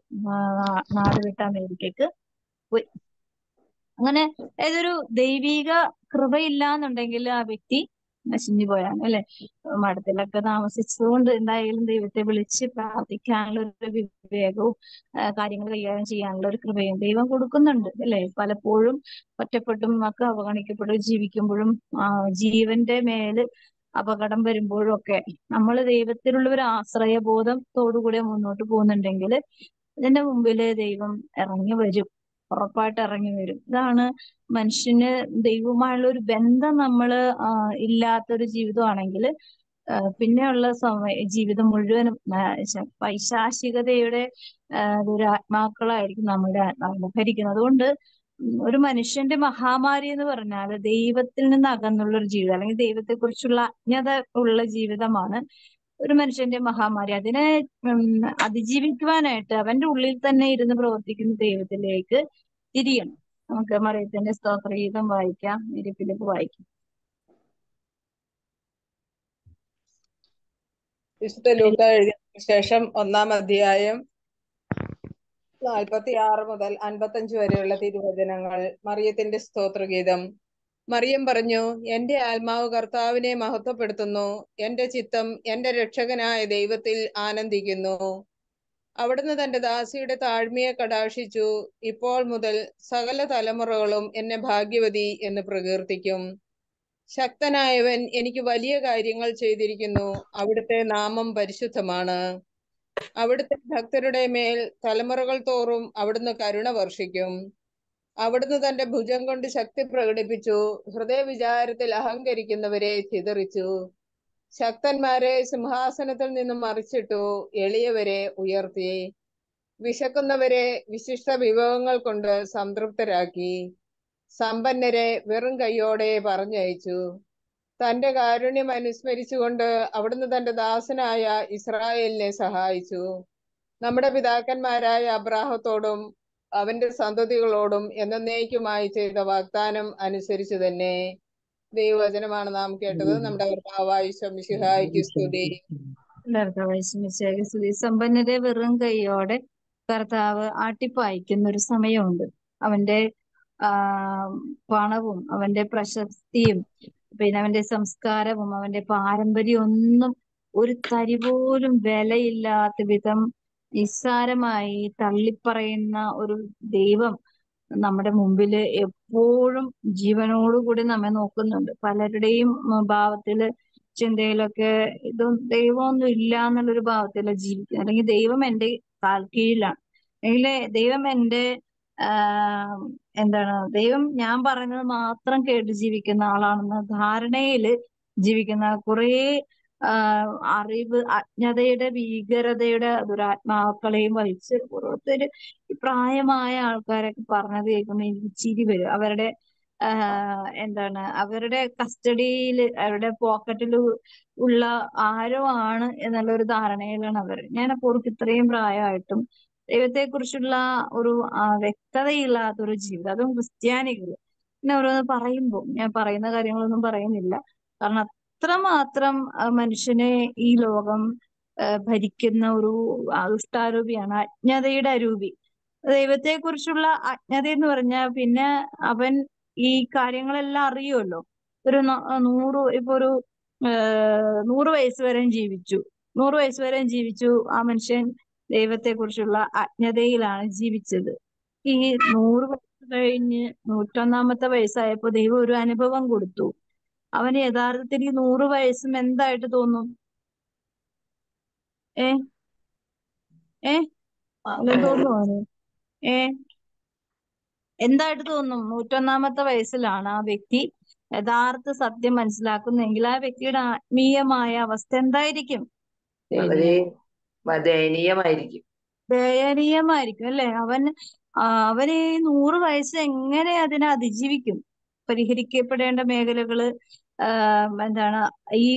നാട് വിട്ട അമേരിക്കക്ക് പോയി. അങ്ങനെ ഏതൊരു ദൈവിക കൃപയില്ലാന്നുണ്ടെങ്കിൽ ആ വ്യക്തി നശിഞ്ഞു പോയാണ് അല്ലെ. മഠത്തിലൊക്കെ താമസിച്ചതുകൊണ്ട് എന്തായാലും ദൈവത്തെ വിളിച്ച് പ്രാർത്ഥിക്കാനുള്ള ഒരു വിവേകവും കാര്യങ്ങൾ കൈകാര്യം ചെയ്യാനുള്ള ഒരു കൃപയും ദൈവം കൊടുക്കുന്നുണ്ട് അല്ലെ. പലപ്പോഴും ഒറ്റപ്പെട്ടും ഒക്കെ അവഗണിക്കപ്പെടും ജീവിക്കുമ്പോഴും ജീവന്റെ മേല് അപകടം വരുമ്പോഴും ഒക്കെ നമ്മൾ ദൈവത്തിലുള്ള ഒരു ആശ്രയബോധത്തോടുകൂടി മുന്നോട്ട് പോകുന്നുണ്ടെങ്കിൽ ഇതിന്റെ മുമ്പില് ദൈവം ഇറങ്ങി വരും, ഉറപ്പായിട്ട് ഇറങ്ങി വരും. ഇതാണ് മനുഷ്യന് ദൈവവുമായുള്ള ഒരു ബന്ധം നമ്മള് ഇല്ലാത്തൊരു ജീവിതമാണെങ്കിൽ പിന്നെയുള്ള ജീവിതം മുഴുവനും പൈശാചികതയുടെ ഒരു ആത്മാക്കളായിരിക്കും നമ്മുടെ ആത്മാവിനെ ഭരിക്കുന്നത്. അതുകൊണ്ട് ഒരു മനുഷ്യന്റെ മഹാമാരി എന്ന് പറഞ്ഞാൽ ദൈവത്തിൽ നിന്ന് അകന്നുള്ള ഒരു ജീവിതം, അല്ലെങ്കിൽ ദൈവത്തെ കുറിച്ചുള്ള അജ്ഞത ഉള്ള ജീവിതമാണ് ഒരു മനുഷ്യന്റെ മഹാമാരി. അതിനെ അതിജീവിക്കുവാനായിട്ട് അവന്റെ ഉള്ളിൽ തന്നെ ഇരുന്ന് പ്രവർത്തിക്കുന്ന ദൈവത്തിലേക്ക് തിരിയണം. നമുക്ക് മറിയത്തിന്റെ സ്തോത്രഗീതം വായിക്കാം, ഫിലിപ്പ് വായിക്കാം. വിശുദ്ധ ലൂക്കാ എഴുതിയ ശേഷം 1-ാം അധ്യായം 46 മുതൽ 55 വരെയുള്ള തിരുവചനങ്ങൾ. മറിയത്തിന്റെ സ്തോത്രഗീതം. മറിയം പറഞ്ഞു, എന്റെ ആത്മാവ് കർത്താവിനെ മഹത്വപ്പെടുത്തുന്നു, എന്റെ ചിത്തം എന്റെ രക്ഷകനായ ദൈവത്തിൽ ആനന്ദിക്കുന്നു. അവിടുന്ന് തന്റെ ദാസിയുടെ താഴ്മയെ കടാക്ഷിച്ചു. ഇപ്പോൾ മുതൽ സകല തലമുറകളും എന്നെ ഭാഗ്യവതി എന്ന് പ്രകീർത്തിക്കും. ശക്തനായവൻ എനിക്ക് വലിയ കാര്യങ്ങൾ ചെയ്തിരിക്കുന്നു, അവിടുത്തെ നാമം പരിശുദ്ധമാണ്. അവിടുത്തെ ഭക്തരുടെ മേൽ തലമുറകൾ തോറും അവിടുന്ന് കരുണ വർഷിക്കും. അവിടുന്ന് തന്റെ ഭുജം കൊണ്ട് ശക്തി പ്രകടിപ്പിച്ചു, ഹൃദയവിചാരത്തിൽ അഹങ്കരിക്കുന്നവരെ ചിതറിച്ചു. ശക്തന്മാരെ സിംഹാസനത്തിൽ നിന്നും മറിച്ചിട്ടു, എളിയവരെ ഉയർത്തി. വിശക്കുന്നവരെ വിശിഷ്ട വിഭവങ്ങൾ കൊണ്ട് സംതൃപ്തരാക്കി. സമ്പന്നരെ വെറും കൈയോടെ പറഞ്ഞയച്ചു. തന്റെ കാരുണ്യം അനുസ്മരിച്ചുകൊണ്ട് അവിടുന്ന് തന്റെ ദാസനായ ഇസ്രായേലിനെ സഹായിച്ചു. നമ്മുടെ പിതാക്കന്മാരായ അബ്രാഹത്തോടും അവന്റെ സന്തതികളോടും എന്നേക്കുമായി ചെയ്ത വാഗ്ദാനം അനുസരിച്ച് തന്നെ. ദൈവവചനമാണ് നാം കേട്ടത്. നമ്മുടെ കർത്താവായ മിശിഹായ്ക്ക് സ്തുതി. സമ്പന്നരെ വെറും കൈയോടെ കർത്താവ് ആട്ടിപ്പായിക്കുന്ന ഒരു സമയമുണ്ട്. അവന്റെ പണവും അവന്റെ പ്രശസ്തിയും പിന്നെ അവന്റെ സംസ്കാരവും അവന്റെ പാരമ്പര്യവും ഒന്നും ഒരു തരി പോലും വിലയില്ലാത്ത വിധം നിസ്സാരമായി തള്ളിപ്പറയുന്ന ഒരു ദൈവം നമ്മുടെ മുമ്പില് എപ്പോഴും ജീവനോടുകൂടി നമ്മെ നോക്കുന്നുണ്ട്. പലരുടെയും ഭാവത്തില് ചിന്തയിലൊക്കെ ഇതും ദൈവമൊന്നും ഇല്ല എന്നുള്ളൊരു ഭാവത്തില ജീവിക്കുന്നത്. അല്ലെങ്കിൽ ദൈവം എന്റെ കാൽ കീഴിലാണ്, അല്ലെങ്കിൽ ദൈവം എന്റെ ദൈവം ഞാൻ പറയുന്നത് മാത്രം കേട്ട് ജീവിക്കുന്ന ആളാണെന്ന ധാരണയില് ജീവിക്കുന്ന കുറേ അറിവ് അജ്ഞതയുടെ ഭീകരതയുടെ ദുരാത്മാക്കളെയും വഹിച്ച് ഓരോരുത്തര് പ്രായമായ ആൾക്കാരൊക്കെ പറഞ്ഞത് കേൾക്കുമ്പോൾ എനിക്ക് ചിരി വരും. അവരുടെ അവരുടെ കസ്റ്റഡിയിൽ അവരുടെ പോക്കറ്റിൽ ഉള്ള ആരോ ആണ് എന്നുള്ള ഒരു ധാരണയിലാണ് അവർ. ഞാനപ്പോൾ ഓർക്ക് ഇത്രയും പ്രായമായിട്ടും ദൈവത്തെ കുറിച്ചുള്ള ഒരു വ്യക്തതയില്ലാത്തൊരു ജീവിതം, അതും ക്രിസ്ത്യാനികൾ. പിന്നെ ഓരോന്ന് പറയുമ്പോൾ ഞാൻ പറയുന്ന കാര്യങ്ങളൊന്നും പറയുന്നില്ല, കാരണം അത്രമാത്രം മനുഷ്യനെ ഈ ലോകം ഭരിക്കുന്ന ഒരു ദുഷ്ടാരൂപിയാണ്, അജ്ഞതയുടെ അരൂപി. ദൈവത്തെ കുറിച്ചുള്ള അജ്ഞത എന്ന് പറഞ്ഞാൽ പിന്നെ അവൻ ഈ കാര്യങ്ങളെല്ലാം അറിയുമല്ലോ. ഒരു 100 വയസ്സ് വരെയും ജീവിച്ചു, 100 വയസ്സ് വരെയും ജീവിച്ചു. ആ മനുഷ്യൻ ദൈവത്തെ കുറിച്ചുള്ള അജ്ഞതയിലാണ് ജീവിച്ചത്. ഈ 100 വയസ്സ് കഴിഞ്ഞ് 101-ാമത്തെ വയസ്സായപ്പോ ദൈവം ഒരു അനുഭവം കൊടുത്തു. അവന് യഥാർത്ഥത്തിൽ ഈ 100 വയസ്സും എന്തായിട്ട് തോന്നും? തോന്നുന്നു അവന് എന്തായിട്ട് തോന്നും? 101-ാമത്തെ വയസ്സിലാണ് ആ വ്യക്തി യഥാർത്ഥ സത്യം മനസ്സിലാക്കുന്നെങ്കിൽ ആ വ്യക്തിയുടെ ആത്മീയമായ അവസ്ഥ എന്തായിരിക്കും? വളരെ ദയനീയമായിരിക്കും. ദയനീയമായിരിക്കും അല്ലെ? അവന് ഈ 100 വയസ്സ് എങ്ങനെ അതിനെ അതിജീവിക്കും? പരിഹരിക്കപ്പെടേണ്ട മേഖലകള് എന്താണ് ഈ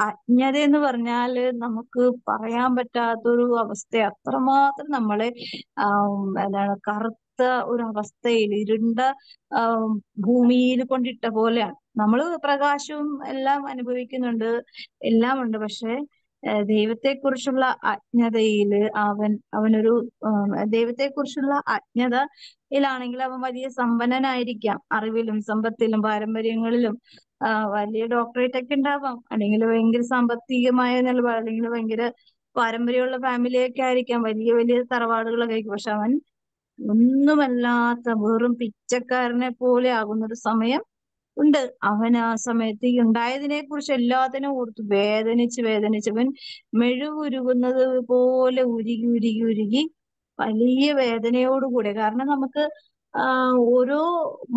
അജ്ഞത എന്ന് പറഞ്ഞാല് നമുക്ക് പറയാൻ പറ്റാത്തൊരു അവസ്ഥ. അത്രമാത്രം നമ്മളെ എന്താണ് കറുത്ത ഒരു അവസ്ഥയിൽ ഇരുണ്ട ഭൂമിയിൽ കൊണ്ടിട്ട പോലെയാണ്. നമ്മള് പ്രകാശവും എല്ലാം അനുഭവിക്കുന്നുണ്ട്, എല്ലാം ഉണ്ട്. പക്ഷെ ദൈവത്തെക്കുറിച്ചുള്ള അജ്ഞതയില് അവനൊരു ദൈവത്തെക്കുറിച്ചുള്ള അജ്ഞതയിലാണെങ്കിൽ അവൻ വലിയ സമ്പന്നനായിരിക്കാം, അറിവിലും സമ്പത്തിലും പാരമ്പര്യങ്ങളിലും വലിയ ഡോക്ടറേറ്റ് ഒക്കെ ഉണ്ടാവാം, അല്ലെങ്കിൽ ഭയങ്കര സാമ്പത്തികമായ നിലപാട്, അല്ലെങ്കിൽ ഭയങ്കര പാരമ്പര്യമുള്ള ഫാമിലിയൊക്കെ ആയിരിക്കാം, വലിയ വലിയ തറവാടുകളൊക്കെ ആയിരിക്കും. പക്ഷെ അവൻ ഒന്നുമല്ലാത്ത വെറും പിച്ചക്കാരനെ പോലെ ആകുന്നൊരു സമയം ഉണ്ട്. അവൻ ആ സമയത്ത് ഈ ഉണ്ടായതിനെ കുറിച്ച് എല്ലാത്തിനും ഓർത്ത് വേദനിച്ചവൻ മെഴുകുരുകുന്നത് പോലെ ഉരുകി വലിയ വേദനയോടുകൂടെ. കാരണം നമുക്ക് ഓരോ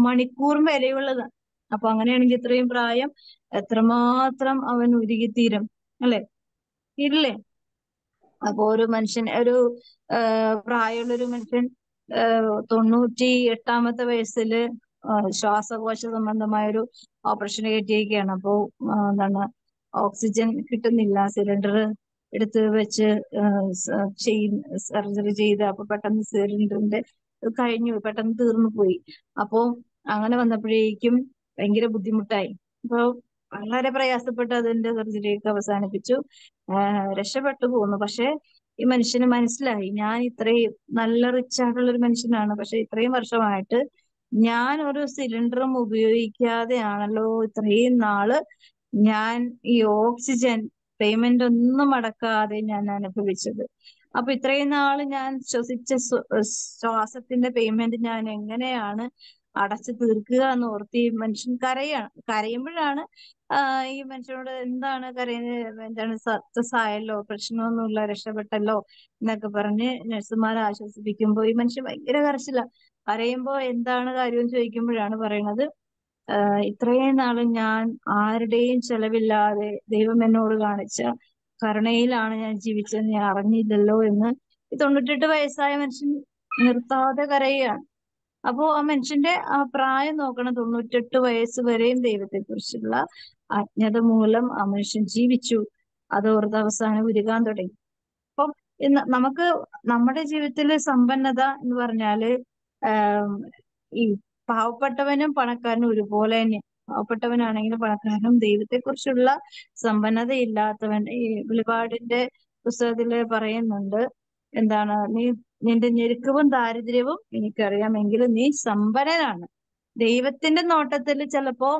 മണിക്കൂറും വിലയുള്ളതാണ്. അപ്പൊ അങ്ങനെയാണെങ്കിൽ ഇത്രയും പ്രായം എത്രമാത്രം അവൻ ഉരുകിത്തീരും അല്ലെ? ഇല്ലേ? അപ്പൊ ഒരു മനുഷ്യൻ, ഒരു പ്രായമുള്ളൊരു മനുഷ്യൻ 98-ാമത്തെ വയസ്സില് ശ്വാസകോശ സംബന്ധമായ ഒരു ഓപ്പറേഷൻ കയറ്റിയിരിക്കുകയാണ്. അപ്പോ എന്താണ്, ഓക്സിജൻ കിട്ടുന്നില്ല. സിലിണ്ടർ എടുത്ത് വെച്ച് സർജറി ചെയ്ത് അപ്പൊ പെട്ടെന്ന് സിലിണ്ടറിന്റെ കഴിഞ്ഞു, പെട്ടെന്ന് തീർന്നു പോയി. അപ്പോ അങ്ങനെ വന്നപ്പോഴേക്കും ഭയങ്കര ബുദ്ധിമുട്ടായി. അപ്പൊ വളരെ പ്രയാസപ്പെട്ട് അതിന്റെ സർജറിയൊക്കെ അവസാനിപ്പിച്ചു, രക്ഷപ്പെട്ടു പോന്നു. പക്ഷെ ഈ മനുഷ്യന് മനസ്സിലായി, ഞാൻ ഇത്രയും നല്ല റിച്ച് ആയിട്ടുള്ള ഒരു മനുഷ്യനാണ്, പക്ഷെ ഇത്രയും വർഷമായിട്ട് ഞാൻ ഒരു സിലിണ്ടറും ഉപയോഗിക്കാതെയാണല്ലോ ഇത്രയും നാള് ഞാൻ ഈ ഓക്സിജൻ പേയ്മെന്റ് ഒന്നും അടക്കാതെ ഞാൻ അനുഭവിച്ചത്. അപ്പൊ ഇത്രയും നാള് ഞാൻ ശ്വസിച്ച ശ്വാസത്തിന്റെ പേയ്മെന്റ് ഞാൻ എങ്ങനെയാണ് അടച്ചു തീർക്കുക എന്ന് ഓർത്ത് ഈ മനുഷ്യൻ കരയുമ്പോഴാണ് ഈ മനുഷ്യനോട് എന്താണ് കരയുന്നത്, എന്താണ് സക്സസ് ആയല്ലോ, പ്രശ്നമൊന്നുമില്ല, രക്ഷപ്പെട്ടല്ലോ എന്നൊക്കെ പറഞ്ഞ് നഴ്സുമാർ ആശ്വസിപ്പിക്കുമ്പോ ഈ മനുഷ്യൻ ഭയങ്കര കരയുമ്പോ എന്താണ് കാര്യം എന്ന് ചോദിക്കുമ്പോഴാണ് പറയണത്, ഇത്രയും നാളും ഞാൻ ആരുടെയും ചെലവില്ലാതെ ദൈവം എന്നോട് കാണിച്ച കരുണയിലാണ് ഞാൻ ജീവിച്ചതെന്ന് ഞാൻ അറിഞ്ഞില്ലല്ലോ എന്ന്. ഈ 98 വയസ്സായ മനുഷ്യൻ നിർത്താതെ കരയുകയാണ്. അപ്പോ ആ മനുഷ്യന്റെ ആ പ്രായം നോക്കണം, 98 വയസ്സ് വരെയും ദൈവത്തെക്കുറിച്ചുള്ള അജ്ഞത മൂലം ആ മനുഷ്യൻ ജീവിച്ചു. അതോർത്ത് അവസാനം ഉരുകാൻ തുടങ്ങി. അപ്പം നമുക്ക് നമ്മുടെ ജീവിതത്തിലെ സമ്പന്നത എന്ന് പറഞ്ഞാല് ഈ പാവപ്പെട്ടവനും പണക്കാരനും ഒരുപോലെ തന്നെ. പാവപ്പെട്ടവനാണെങ്കിലും പണക്കാരനും ദൈവത്തെക്കുറിച്ചുള്ള സമ്പന്നതയില്ലാത്തവൻ. ഈ വെളിപാടിന്റെ പുസ്തകത്തില് പറയുന്നുണ്ട്, എന്താണ്, നിന്റെ ഞെരുക്കവും ദാരിദ്ര്യവും എനിക്കറിയാമെങ്കിലും നീ സമ്പന്നനാണ്. ദൈവത്തിന്റെ നോട്ടത്തിൽ ചിലപ്പോ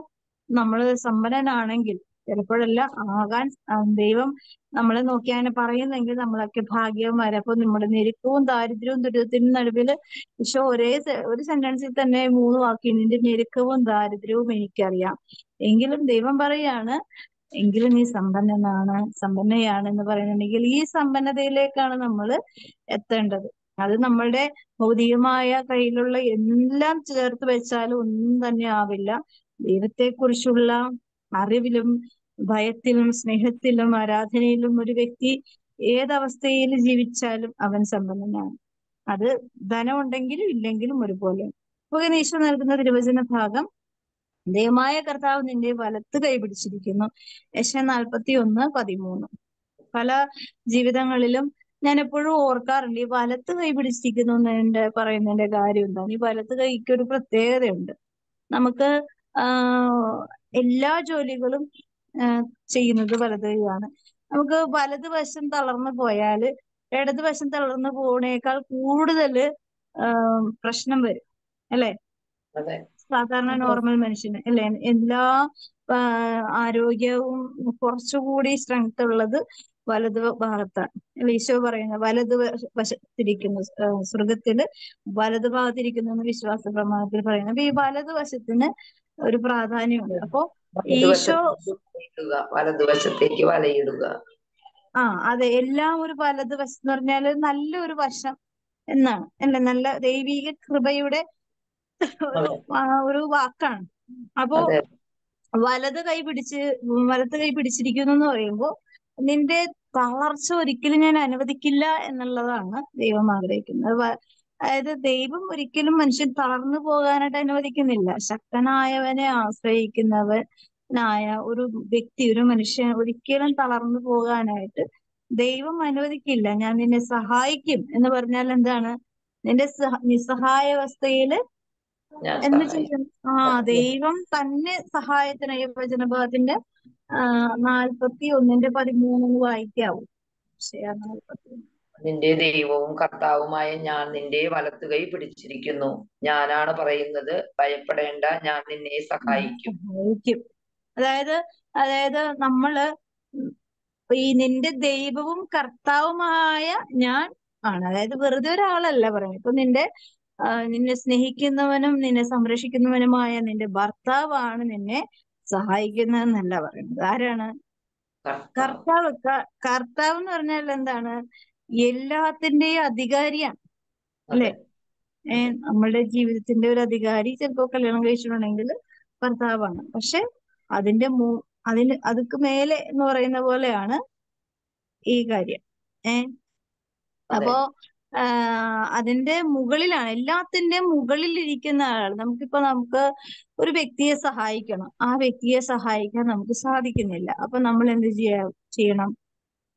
നമ്മള് സമ്പന്നനാണെങ്കിൽ, ചിലപ്പോഴല്ല ആകാൻ ദൈവം നമ്മളെ നോക്കി അങ്ങനെ പറയുന്നെങ്കിൽ നമ്മളൊക്കെ ഭാഗ്യവന്മാര്. അപ്പൊ നമ്മുടെ ഞെരുക്കവും ദാരിദ്ര്യവും ദുരിതത്തിനും നടുവില് ഈശോ ഒരു സെന്റൻസിൽ തന്നെ 3 വാക്ക്, നിന്റെ ഞെരുക്കവും ദാരിദ്ര്യവും എനിക്കറിയാം. എങ്കിലും ദൈവം പറയാണ്, എങ്കിലും നീ സമ്പന്നയാണ് എന്ന് പറയുന്നുണ്ടെങ്കിൽ ഈ സമ്പന്നതയിലേക്കാണ് നമ്മൾ എത്തേണ്ടത്. അത് നമ്മളുടെ ഭൗതികമായ കയ്യിലുള്ള എല്ലാം ചേർത്ത് വെച്ചാലും ഒന്നും തന്നെ ആവില്ല. ദൈവത്തെക്കുറിച്ചുള്ള അറിവിലും ഭയത്തിലും സ്നേഹത്തിലും ആരാധനയിലും ഒരു വ്യക്തി ഏതവസ്ഥയിൽ ജീവിച്ചാലും അവൻ സമ്പന്നനാണ്. അത് ധനം ഉണ്ടെങ്കിലും ഇല്ലെങ്കിലും ഒരുപോലെ. അപ്പോൾ ഈശോ നൽകുന്ന തിരുവചന ഭാഗം, ദൈവമായ കർത്താവ് നിന്റെ വലത്ത് കൈ പിടിച്ചിരിക്കുന്നു. യെശയ്യാ 41:13. പല ജീവിതങ്ങളിലും ഞാൻ എപ്പോഴും ഓർക്കാറുണ്ട്, ഈ വലത്ത് കൈ പിടിച്ചിരിക്കുന്നു എന്നതിന്റെ പറയുന്നതിന്റെ കാര്യം എന്താണ്? ഈ വലത്ത് കൈക്ക് ഒരു പ്രത്യേകതയുണ്ട്. നമുക്ക് എല്ലാ ജോലികളും ചെയ്യുന്നത് വലത് കൈയാണ്. നമുക്ക് വലതുവശം തളർന്നു പോയാൽ ഇടതുവശം തളർന്നു പോണേക്കാൾ കൂടുതൽ പ്രശ്നം വരും അല്ലെ? സാധാരണ നോർമൽ മനുഷ്യന് അല്ലെ? എല്ലാ ആരോഗ്യവും കുറച്ചുകൂടി സ്ട്രെങ്ത് ഉള്ളത് വലത് ഭാഗത്താണ്. ഈശോ പറയുന്നത് വലത് വശത്തിരിക്കുന്നു, സ്വർഗത്തില് വലത് ഭാഗത്തിരിക്കുന്നു എന്ന് വിശ്വാസ പ്രമാണത്തിൽ പറയുന്നത്. അപ്പൊ ഈ വലതുവശത്തിന് ഒരു പ്രാധാന്യമുണ്ട്. അപ്പോ ഈശോ വലതുവശത്തേക്ക് വലയിടുക. അതെ, എല്ലാം ഒരു വലതുവശം എന്ന് പറഞ്ഞാല് നല്ലൊരു വശം എന്നാണ് അല്ലെ? നല്ല ദൈവിക കൃപയുടെ ഒരു അതെ ഒരു വാക്കാണ്. അപ്പോ അതെ വലത് കൈ പിടിച്ചിരിക്കുന്നു എന്ന് പറയുമ്പോ നിന്റെ തളർച്ച ഒരിക്കലും ഞാൻ അനുവദിക്കില്ല എന്നുള്ളതാണ് ദൈവം ആഗ്രഹിക്കുന്നത്. അതായത് ദൈവം ഒരിക്കലും മനുഷ്യൻ തളർന്നു പോകാനായിട്ട് അനുവദിക്കുന്നില്ല. ശക്തനായവനെ ആശ്രയിക്കുന്നവനായ ഒരു വ്യക്തി, ഒരു മനുഷ്യൻ ഒരിക്കലും തളർന്നു പോകാനായിട്ട് ദൈവം അനുവദിക്കില്ല. ഞാൻ നിന്നെ സഹായിക്കും എന്ന് പറഞ്ഞാൽ എന്താണ്? നിന്റെ നിസ്സഹായാവസ്ഥയില് ഞാൻ എന്ന് സഹായിക്കും. ദൈവം തന്നെ സഹായത്തിനായി വചനഭാഗത്തിന്റെ 41:13 വായിക്കാവൂ. 41. നിന്റെ ദൈവവും കർത്താവുമായ ഞാൻ നിന്റെ വലത്തുകൈ പിടിച്ചിരിക്കുന്നു. ഞാനാണ് പറയുന്നത്, ഭയപ്പെടേണ്ട, ഞാൻ നിന്നെ സഹായിക്കും. സഹായിക്കും. അതായത് അതായത് നമ്മള് ഈ നിന്റെ ദൈവവും കർത്താവുമായ ഞാൻ ആണ്. അതായത് വെറുതെ ഒരാളല്ല പറയുന്നത്. ഇപ്പൊ നിന്നെ സ്നേഹിക്കുന്നവനും നിന്നെ സംരക്ഷിക്കുന്നവനുമായ നിന്റെ ഭർത്താവാണ് നിന്നെ സഹായിക്കുന്നതെന്നല്ല പറയുന്നത്. ആരാണ്? കർത്താവ്. കർത്താവ് എന്ന് പറഞ്ഞാൽ എന്താണ്? എല്ലാത്തിന്റെയും അധികാരിയാണ്, അല്ലെ? അതെ അതെ നമ്മളുടെ ജീവിതത്തിന്റെ ഒരു അധികാരി ചിലപ്പോ കല്യാണം കഴിച്ചിട്ടുണ്ടെങ്കിൽ ഭർത്താവാണ്. പക്ഷെ അതുക്ക് മേലെ എന്ന് പറയുന്ന പോലെയാണ് ഈ കാര്യം. അതെ അപ്പോ അതിന്റെ മുകളിലാണ്, എല്ലാത്തിന്റെയും മുകളിൽ ഇരിക്കുന്ന ആൾ. നമുക്ക് ഒരു വ്യക്തിയെ സഹായിക്കണം, ആ വ്യക്തിയെ സഹായിക്കാൻ നമുക്ക് സാധിക്കുന്നില്ല. അപ്പൊ നമ്മൾ എന്ത് ചെയ്യണം?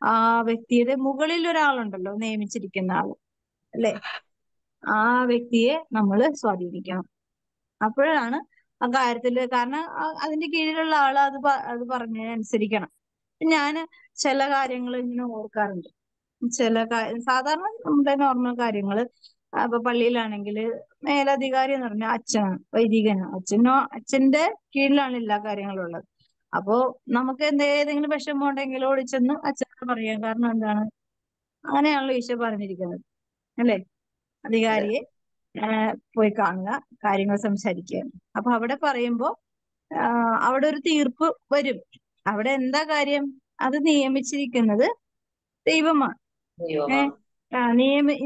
ആ വ്യക്തിയുടെ മുകളിൽ ഒരാളുണ്ടല്ലോ, നിയമിച്ചിരിക്കുന്ന ആള്, അല്ലെ? ആ വ്യക്തിയെ നമ്മൾ സ്വാധീനിക്കണം. അപ്പോഴാണ് ആ കാര്യത്തില്, കാരണം അതിന്റെ കീഴിലുള്ള ആള് അത് പറഞ്ഞനുസരിക്കണം. ഞാന് ചില കാര്യങ്ങൾ ഇങ്ങനെ ഓർക്കാറുണ്ട്. സാധാരണ നമ്മുടെ നോർമൽ കാര്യങ്ങള്. അപ്പൊ പള്ളിയിലാണെങ്കിൽ മേലധികാരി എന്ന് പറഞ്ഞാൽ അച്ഛനാണ്, വൈദികനാണ്. അച്ഛന്റെ കീഴിലാണ് എല്ലാ കാര്യങ്ങളും ഉള്ളത്. അപ്പോ നമുക്ക് ഏതെങ്കിലും വിഷമം ഉണ്ടെങ്കിൽ ഓടിച്ചെന്ന് അച്ഛനോട് പറയാം. കാരണം എന്താണ്? അങ്ങനെയാണല്ലോ ഈശോ പറഞ്ഞിരിക്കുന്നത്, അല്ലെ? അതെ അധികാരിയെ പോയി കാണുക, കാര്യങ്ങൾ സംസാരിക്കുക. അപ്പൊ അവിടെ പറയുമ്പോ അവിടെ ഒരു തീർപ്പ് വരും. അവിടെ എന്താ കാര്യം? അത് നിയമിച്ചിരിക്കുന്നത് ദൈവമാണ്. ദൈവമാണ്.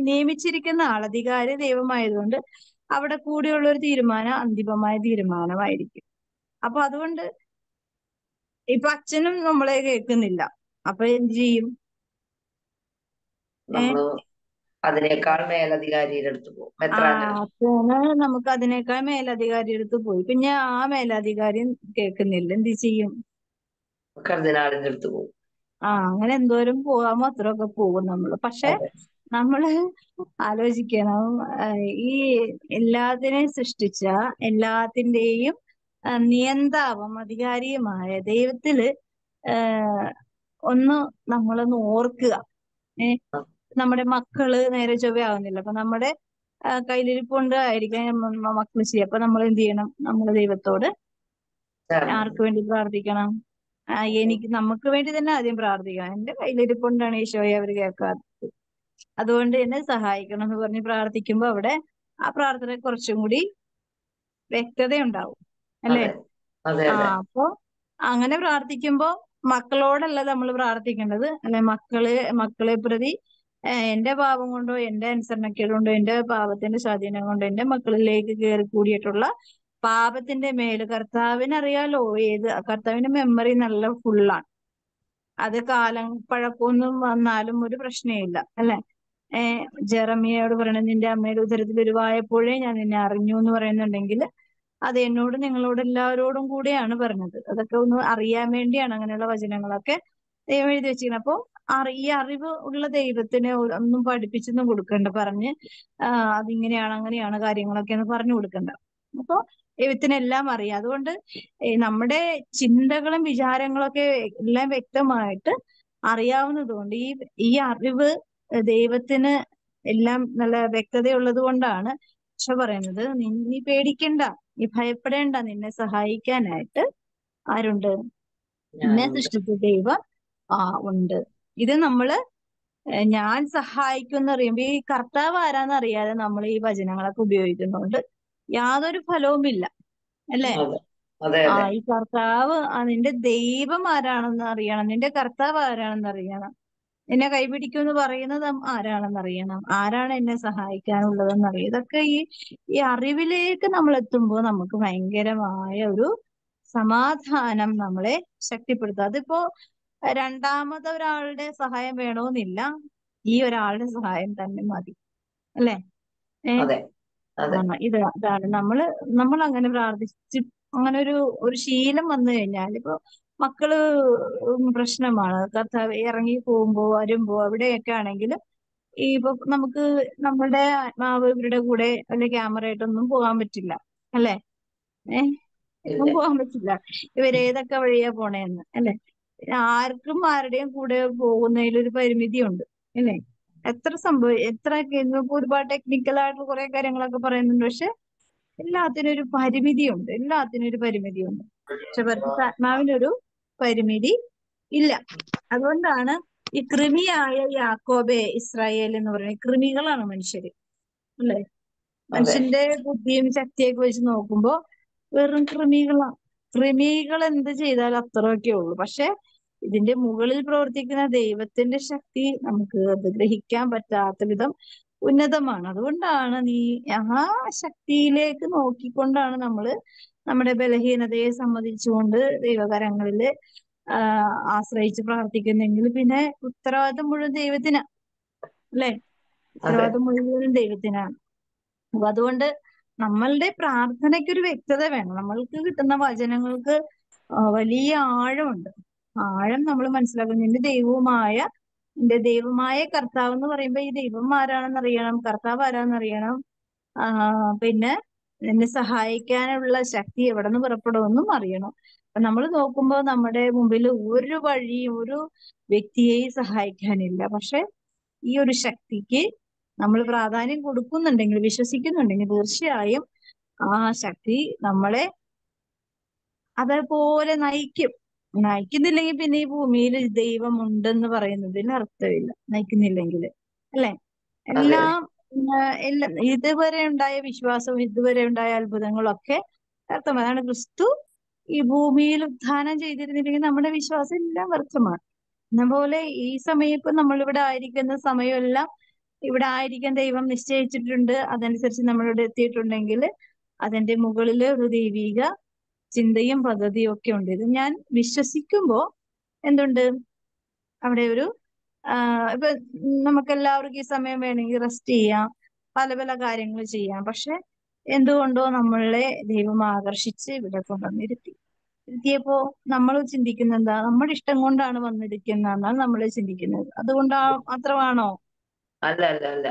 നിയമിച്ചിരിക്കുന്ന ആൾ, അധികാരി ദൈവമായതുകൊണ്ട് അവിടെ കൂടിയുള്ള ഒരു തീരുമാനം അന്തിമമായ തീരുമാനമായിരിക്കും. അപ്പൊ അതുകൊണ്ട് ഇപ്പൊ അച്ഛനും നമ്മളെ കേൾക്കുന്നില്ല. അപ്പൊ എന്ത് ചെയ്യും? നമ്മള് അതിനേക്കാൾ മേലധികാരിയുടെ അടുത്ത് പോകും, മെത്രാന്റെ അടുത്ത്. അച്ഛന് നമുക്ക് അതിനേക്കാൾ മേലധികാരി അടുത്ത് പോയി, പിന്നെ ആ മേലധികാരി കേൾക്കുന്നില്ല, എന്ത് ചെയ്യും? കർദിനാളിന്റെ അടുത്ത് പോകും. അങ്ങനെ എന്തോരം പോകാമോ അത്രയൊക്കെ പോകും നമ്മള്. പക്ഷെ അതെ നമ്മള് ആലോചിക്കണം, ഈ എല്ലാത്തിനെയും സൃഷ്ടിച്ച എല്ലാത്തിന്റെയും നിയന്താവും അധികാരിയുമായ ദൈവത്തില് നമ്മളൊന്ന് ഓർക്കുക. നമ്മുടെ മക്കള് നേരെ ചൊവ്വ ആവുന്നില്ല. അപ്പൊ നമ്മുടെ കയ്യിലിരിപ്പുണ്ട് ആയിരിക്കാം മക്കള് ചെയ്യും. അപ്പൊ നമ്മൾ എന്ത് ചെയ്യണം? നമ്മൾ ദൈവത്തോട് ആർക്ക് വേണ്ടി പ്രാർത്ഥിക്കണം? നമുക്ക് വേണ്ടി തന്നെ ആദ്യം പ്രാർത്ഥിക്കണം. എന്റെ കയ്യിലിരിപ്പുണ്ടാണ് ഈശോയെ അവർ കേൾക്കാത്തത്, അതുകൊണ്ട് എന്നെ സഹായിക്കണം എന്ന് പറഞ്ഞ് പ്രാർത്ഥിക്കുമ്പോ അവിടെ ആ പ്രാർത്ഥന കുറച്ചും കൂടി വ്യക്തതയുണ്ടാവും, അല്ലെ? അതെ അതെ അതെ അപ്പൊ അങ്ങനെ പ്രാർത്ഥിക്കുമ്പോ മക്കളോടല്ല നമ്മൾ പ്രാർത്ഥിക്കേണ്ടത്, അല്ലെ? മക്കളെ പ്രതി എന്റെ പാപം കൊണ്ടോ എന്റെ അനുസരണക്കേട് കൊണ്ടോ എന്റെ പാപത്തിന്റെ സ്വാധീനം കൊണ്ടോ എന്റെ മക്കളിലേക്ക് കയറി കൂടിയിട്ടുള്ള പാപത്തിന്റെ മേല് കർത്താവിനറിയാലോ. കർത്താവിന്റെ മെമ്മറി നല്ല ഫുള്ളാണ്. അത് കാലം പഴക്കമൊന്നും വന്നാലും ഒരു പ്രശ്നമില്ല, അല്ലെ? ജെറമിയയോട് പറയണ, നിന്റെ അമ്മയുടെ ഉദരത്തിൽ ഉരുവായപ്പോഴേ ഞാൻ നിന്നെ അറിഞ്ഞു എന്ന് പറയുന്നുണ്ടെങ്കിൽ അത് നിങ്ങളോട് എല്ലാവരോടും കൂടെയാണ് പറഞ്ഞത്. അതൊക്കെ ഒന്ന് അറിയാൻ വേണ്ടിയാണ് അങ്ങനെയുള്ള വചനങ്ങളൊക്കെ ദൈവം എഴുതി വെച്ചിരിക്കുന്നത്. അപ്പൊ ഈ അറിവ് ഉള്ള ദൈവത്തിന് ഒന്നും പഠിപ്പിച്ചൊന്നും കൊടുക്കണ്ട, പറഞ്ഞ് അതിങ്ങനെയാണ് അങ്ങനെയാണ് കാര്യങ്ങളൊക്കെ എന്ന് പറഞ്ഞു കൊടുക്കണ്ട. അപ്പൊ ദൈവത്തിനെല്ലാം അറിയാം. അതുകൊണ്ട് നമ്മുടെ ചിന്തകളും വിചാരങ്ങളും ഒക്കെ എല്ലാം വ്യക്തമായിട്ട് അറിയാവുന്നത് കൊണ്ട് ഈ അറിവ് ദൈവത്തിന് എല്ലാം നല്ല വ്യക്തതയുള്ളത് കൊണ്ടാണ് ഈശോ പറയുന്നത്, നീ പേടിക്കണ്ട, നീ ഭയപ്പെടേണ്ട, നിന്നെ സഹായിക്കാനായിട്ട് ആരുണ്ട്? നിന്നെ സൃഷ്ടിച്ച ദൈവം ഉണ്ട്. ഇത് നമ്മള് ഞാൻ സഹായിക്കും അറിയുമ്പോ ഈ കർത്താവ് ആരാന്ന് അറിയാതെ നമ്മൾ ഈ വചനങ്ങളൊക്കെ ഉപയോഗിക്കുന്നതുകൊണ്ട് യാതൊരു ഫലവുമില്ല, അല്ലെ? അതെ അതെ ഈ കർത്താവ് നിന്റെ ദൈവം ആരാണെന്ന് അറിയണം, നിന്റെ കർത്താവ് ആരാണെന്ന് അറിയണം. എന്നെ കൈപിടിക്കുമെന്ന് പറയുന്നത് ആരാണെന്ന് അറിയണം, ആരാണ് എന്നെ സഹായിക്കാനുള്ളതെന്ന് അറിയാം. ഇതൊക്കെ ഈ അറിവിലേക്ക് നമ്മൾ എത്തുമ്പോൾ നമുക്ക് ഭയങ്കരമായ ഒരു സമാധാനം നമ്മളെ ശക്തിപ്പെടുത്തും. അതിപ്പോ രണ്ടാമതൊരാളുടെ സഹായം വേണമെന്നില്ല, ഈ ഒരാളുടെ സഹായം തന്നെ മതി, അല്ലെ? അതെ അതെ ഇതാണ് നമ്മൾ അങ്ങനെ പ്രാർത്ഥിച്ച് അങ്ങനെ ഒരു ശീലം വന്നു കഴിഞ്ഞാൽ, ഇപ്പൊ മക്കള് പ്രശ്നമാണ്, കർത്താവ് ഇറങ്ങി പോകുമ്പോ വരുമ്പോ അവിടെയൊക്കെ ആണെങ്കിലും ഇപ്പൊ നമുക്ക് നമ്മുടെ ആത്മാവ് ഇവരുടെ കൂടെ അല്ലെ ക്യാമറ ആയിട്ടൊന്നും പോകാൻ പറ്റില്ല, അല്ലെ? ഇല്ല പോകാൻ പറ്റില്ല. ഇവരേതൊക്കെ വഴിയാ പോണേന്ന്, അല്ലെ? ആർക്കും ആരുടെയും കൂടെ പോകുന്നതിലൊരു പരിമിതിയുണ്ട്, അല്ലെ? എത്ര ഇന്നിപ്പോ ഒരുപാട് ടെക്നിക്കൽ ആയിട്ടുള്ള കുറെ കാര്യങ്ങളൊക്കെ പറയുന്നുണ്ട്, പക്ഷെ എല്ലാത്തിനും ഒരു പരിമിതിയുണ്ട്, എല്ലാത്തിനും ഒരു പരിമിതിയുണ്ട്. പക്ഷെ പരിശുദ്ധാത്മാവിനൊരു പരിമിതി ഇല്ല. അതുകൊണ്ടാണ് ഈ കൃമിയായ യാക്കോബെ ഇസ്രായേൽ എന്ന് പറയുന്നത്, കൃമികളാണ് മനുഷ്യര്, അല്ലെ? മനുഷ്യന്റെ ബുദ്ധിയും ശക്തിയൊക്കെ വെച്ച് നോക്കുമ്പോ വെറും കൃമികളാണ്. കൃമികൾ എന്ത് ചെയ്താലും അത്രയൊക്കെ ഉള്ളൂ. പക്ഷെ ഇതിന്റെ മുകളിൽ പ്രവർത്തിക്കുന്ന ദൈവത്തിന്റെ ശക്തി നമുക്ക് അത് ഗ്രഹിക്കാൻ പറ്റാത്ത വിധം ഉന്നതമാണ്. അതുകൊണ്ടാണ് ആ ശക്തിയിലേക്ക് നോക്കിക്കൊണ്ടാണ് നമ്മള് നമ്മുടെ ബലഹീനതയെ സമ്മതിച്ചുകൊണ്ട് ദൈവകരങ്ങളില് ആശ്രയിച്ച് പ്രാർത്ഥിക്കുന്നെങ്കിൽ പിന്നെ ഉത്തരവാദിത്വം മുഴുവൻ ദൈവത്തിനാ, അല്ലെ? ഉത്തരവാദിത്വം മുഴുവൻ ദൈവത്തിനാണ്. അപ്പൊ അതുകൊണ്ട് നമ്മളുടെ പ്രാർത്ഥനയ്ക്കൊരു വ്യക്തത വേണം. നമ്മൾക്ക് കിട്ടുന്ന വചനങ്ങൾക്ക് വലിയ ആഴമുണ്ട്. ആഴം നമ്മൾ മനസ്സിലാക്കണം. നിന്റെ ദൈവമായ കർത്താവ് എന്ന് പറയുമ്പോ ഈ ദൈവം ആരാണെന്ന് അറിയണം, കർത്താവ് ആരാണെന്ന് അറിയണം. പിന്നെ നിന്നെ സഹായിക്കാനുള്ള ശക്തി എവിടെ നിന്ന് പുറപ്പെടുമെന്നും അറിയണം. അപ്പൊ നമ്മൾ നോക്കുമ്പോൾ നമ്മുടെ മുമ്പിൽ ഒരു വഴിയും ഒരു വ്യക്തിയെയും സഹായിക്കാനില്ല. പക്ഷെ ഈ ഒരു ശക്തിക്ക് നമ്മൾ പ്രാധാന്യം കൊടുക്കുന്നുണ്ടെങ്കിൽ, വിശ്വസിക്കുന്നുണ്ടെങ്കിൽ, തീർച്ചയായും ആ ശക്തി നമ്മളെ അതേപോലെ നയിക്കും. നയിക്കുന്നില്ലെങ്കിൽ പിന്നെ ഈ ഭൂമിയിൽ ദൈവം ഉണ്ടെന്ന് പറയുന്നതിൽ അർത്ഥമില്ല, നയിക്കുന്നില്ലെങ്കിൽ, അല്ലെ? എല്ലാം ഇതുവരെ ഉണ്ടായ വിശ്വാസവും ഇതുവരെ ഉണ്ടായ അത്ഭുതങ്ങളും ഒക്കെ വ്യർത്ഥമാണ്. അതാണ് ക്രിസ്തു ഈ ഭൂമിയിൽ ഉത്ഥാനം ചെയ്തിരുന്നില്ലെങ്കിൽ നമ്മുടെ വിശ്വാസം എല്ലാം വ്യർത്ഥമാണ്. എന്നപോലെ ഈ സമയം ഇപ്പൊ നമ്മളിവിടെ ആയിരിക്കുന്ന സമയമെല്ലാം ഇവിടെ ആയിരിക്കാൻ ദൈവം നിശ്ചയിച്ചിട്ടുണ്ട്. അതനുസരിച്ച് നമ്മളിവിടെ എത്തിയിട്ടുണ്ടെങ്കിൽ അതിന്റെ മുകളിൽ ഒരു ദൈവിക ചിന്തയും പദ്ധതിയും ഒക്കെ ഉണ്ട്. ഇത് ഞാൻ വിശ്വസിക്കുമ്പോ എന്തുണ്ട് അവിടെ ഒരു ഇപ്പൊ നമുക്ക് എല്ലാവർക്കും ഈ സമയം വേണമെങ്കിൽ റെസ്റ്റ് ചെയ്യാം, പല പല കാര്യങ്ങൾ ചെയ്യാം. പക്ഷെ എന്തുകൊണ്ടോ നമ്മളെ ദൈവം ആകർഷിച്ച് ഇവിടെ ഇരുത്തിയപ്പോ നമ്മൾ ചിന്തിക്കുന്ന എന്താ, നമ്മുടെ ഇഷ്ടം കൊണ്ടാണ് വന്നിരിക്കുന്നതെന്നാണ് നമ്മൾ ചിന്തിക്കുന്നത്. അതുകൊണ്ടാ മാത്രമാണോ? അല്ല അല്ല അല്ല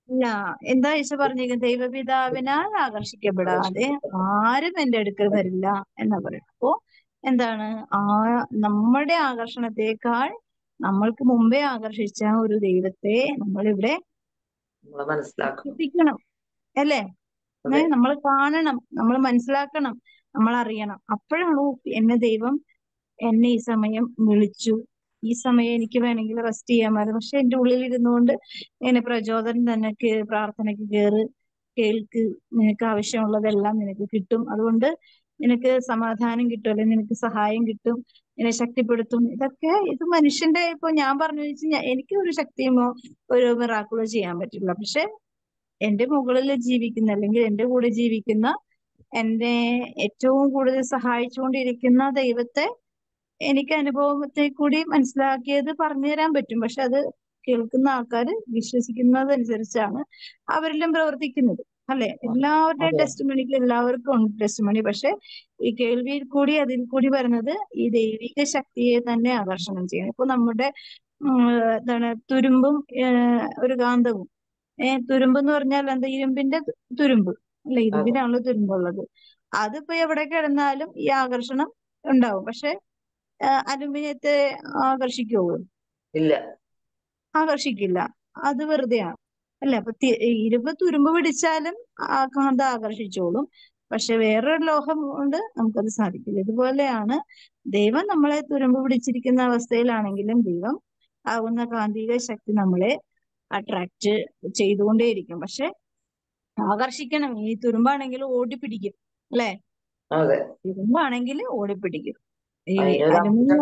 ഇല്ല. എന്താ ഈശോ പറഞ്ഞിരിക്കുന്നത്? ദൈവപിതാവിനാൽ ആകർഷിക്കപ്പെടാതെ ആരും എന്റെ അടുക്കൽ വരില്ല എന്നാ പറയുന്നത്. അപ്പോ എന്താണ് നമ്മുടെ ആകർഷണത്തെക്കാൾ നമ്മൾക്ക് മുമ്പേ ആകർഷിച്ച ഒരു ദൈവത്തെ നമ്മളിവിടെ മനസ്സിലാക്കണം, അല്ലേ? നമ്മൾ കാണണം, നമ്മൾ മനസ്സിലാക്കണം, നമ്മൾ അറിയണം. അപ്പോഴാണ് എന്നെ ഈ സമയം വിളിച്ചു, ഈ സമയം എനിക്ക് വേണമെങ്കിൽ റെസ്റ്റ് ചെയ്യാമായിരുന്നു. പക്ഷെ എന്റെ ഉള്ളിൽ ഇരുന്നുകൊണ്ട് ഇങ്ങനെ പ്രചോദനം തന്നെ, പ്രാർത്ഥനയ്ക്ക് കേൾക്ക്, നിനക്ക് ആവശ്യമുള്ളതെല്ലാം നിനക്ക് കിട്ടും, അതുകൊണ്ട് നിനക്ക് സമാധാനം കിട്ടും, അല്ലെങ്കിൽ നിനക്ക് സഹായം കിട്ടും, നിന്നെ ശക്തിപ്പെടുത്തും. ഇത് മനുഷ്യന്റെ ഇപ്പൊ ഞാൻ പറഞ്ഞു വെച്ചാൽ എനിക്ക് ഒരു ശക്തിയുമോ ഒരു മിറാക്കിളോ ചെയ്യാൻ പറ്റില്ല. പക്ഷെ എന്റെ മുകളിൽ ജീവിക്കുന്ന അല്ലെങ്കിൽ എന്റെ കൂടെ ജീവിക്കുന്ന എന്നെ ഏറ്റവും കൂടുതൽ സഹായിച്ചുകൊണ്ടിരിക്കുന്ന ദൈവത്തെ എനിക്ക് അനുഭവത്തെ കൂടി മനസ്സിലാക്കിയത് പറഞ്ഞു തരാൻ പറ്റും. പക്ഷെ അത് കേൾക്കുന്ന ആൾക്കാർ വിശ്വസിക്കുന്നതനുസരിച്ചാണ് അവരെല്ലാം പ്രവർത്തിക്കുന്നത്, അല്ലെ? എല്ലാവരുടെയും ടെസ്റ്റിമണിക്ക് എല്ലാവർക്കും ഉണ്ട് ടെസ്റ്റിമണി. പക്ഷെ ഈ കേൾവിയിൽ കൂടി അതിൽ കൂടി വരുന്നത് ഈ ദൈവിക ശക്തിയെ തന്നെ ആകർഷണം ചെയ്യണം. ഇപ്പൊ നമ്മുടെ എന്താണ് തുരുമ്പും ഒരു കാന്തവും. തുരുമ്പ് എന്ന് പറഞ്ഞാൽ എന്താ? ഇരുമ്പിന്റെ തുരുമ്പ്, അല്ലെ? ഇരുമ്പിനാണല്ലോ തുരുമ്പുള്ളത്. അതിപ്പോ എവിടെ കിടന്നാലും ഈ ആകർഷണം ഉണ്ടാവും. പക്ഷെ അലുമിനിയത്തെ ആകർഷിക്കുമോ? ഇല്ല, ആകർഷിക്കില്ല. അത് വെറുതെയാണ്, അല്ലെ? അപ്പൊ ഇരുമ്പ് തുരുമ്പ് പിടിച്ചാലും കാന്തം ആകർഷിച്ചോളും. പക്ഷെ വേറൊരു ലോഹം കൊണ്ട് നമുക്കത് സാധിക്കില്ല. ഇതുപോലെയാണ് ദൈവം നമ്മളെ തുരുമ്പ് പിടിച്ചിരിക്കുന്ന അവസ്ഥയിലാണെങ്കിലും ദൈവം ആകുന്ന കാന്തിക ശക്തി നമ്മളെ അട്രാക്ട് ചെയ്തുകൊണ്ടേയിരിക്കും. പക്ഷെ ആകർഷിക്കണം. ഈ തുരുമ്പാണെങ്കിൽ ഓടിപ്പിടിക്കും, അല്ലെ? തുരുമ്പാണെങ്കിൽ ഓടിപ്പിടിക്കും. ഈ അലുമിനിയം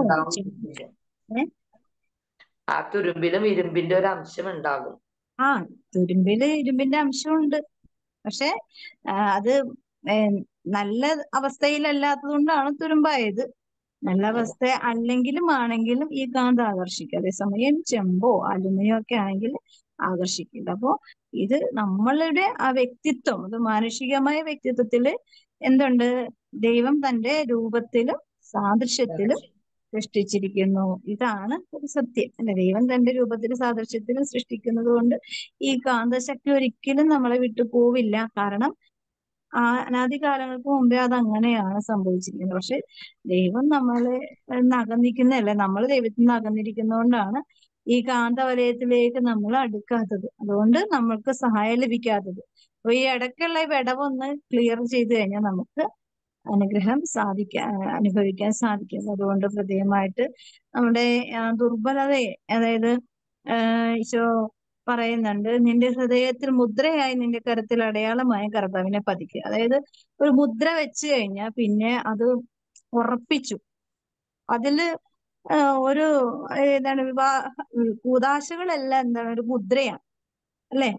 ആ തുരുമ്പിലും ഇരുമ്പിന്റെ ഒരു അംശം ഉണ്ടാകും. ആ തുരുമ്പില് ഇരുമ്പിന്റെ അംശമുണ്ട്. പക്ഷെ അത് നല്ല അവസ്ഥയിലല്ലാത്തത് കൊണ്ടാണ് തുരുമ്പായത്. നല്ല അവസ്ഥ അല്ലെങ്കിലും ആണെങ്കിലും ഈ കാന്തം ആകർഷിക്കും. അതേസമയം ചെമ്പോ അലുമിനിയോ ഒക്കെ ആണെങ്കിൽ ആകർഷിക്കില്ല. അപ്പോ ഇത് നമ്മളുടെ ആ വ്യക്തിത്വം, അത് മാനുഷികമായ വ്യക്തിത്വത്തില് എന്തുണ്ട്? ദൈവം തന്റെ രൂപത്തിലും സാദൃശ്യത്തിലും സൃഷ്ടിച്ചിരിക്കുന്നു. ഇതാണ് ഒരു സത്യം അല്ലെ? ദൈവം തന്റെ രൂപത്തിലും സാദൃശ്യത്തിലും സൃഷ്ടിക്കുന്നത് കൊണ്ട് ഈ കാന്തശക്തി ഒരിക്കലും നമ്മളെ വിട്ടു പോവില്ല. കാരണം അനാദികാലങ്ങൾക്ക് മുമ്പേ അത് അങ്ങനെയാണ് സംഭവിച്ചിരിക്കുന്നത്. പക്ഷെ ദൈവം നമ്മളെ അകന്നിരിക്കുന്നതല്ല, നമ്മൾ ദൈവത്തിൽ നിന്ന് അകന്നിരിക്കുന്നതുകൊണ്ടാണ് ഈ കാന്തവലയത്തിലേക്ക് നമ്മൾ അടുക്കാത്തത്. അതുകൊണ്ട് നമ്മൾക്ക് സഹായം ലഭിക്കാത്തത്. അപ്പൊ ഈ ഇടയ്ക്കുള്ള ഈ വിടവൊന്ന് ക്ലിയർ ചെയ്ത് കഴിഞ്ഞാൽ നമുക്ക് അനുഗ്രഹം അനുഭവിക്കാൻ സാധിക്കും. അതുകൊണ്ട് പ്രത്യേകമായിട്ട് നമ്മുടെ ദുർബലതയെ, അതായത് ഈശോ പറയുന്നുണ്ട്, നിന്റെ ഹൃദയത്തിൽ മുദ്രയായി നിന്റെ കരത്തിൽ അടയാളമായി കർത്താവിനെ പതിക്കുക. അതായത് ഒരു മുദ്ര വെച്ച് കഴിഞ്ഞാൽ പിന്നെ അത് ഉറപ്പിച്ചു. അതില് ഒരു എന്താണ് കൂതാശകളെല്ലാം എന്താണ് ഒരു മുദ്രയാണ് അല്ലെ?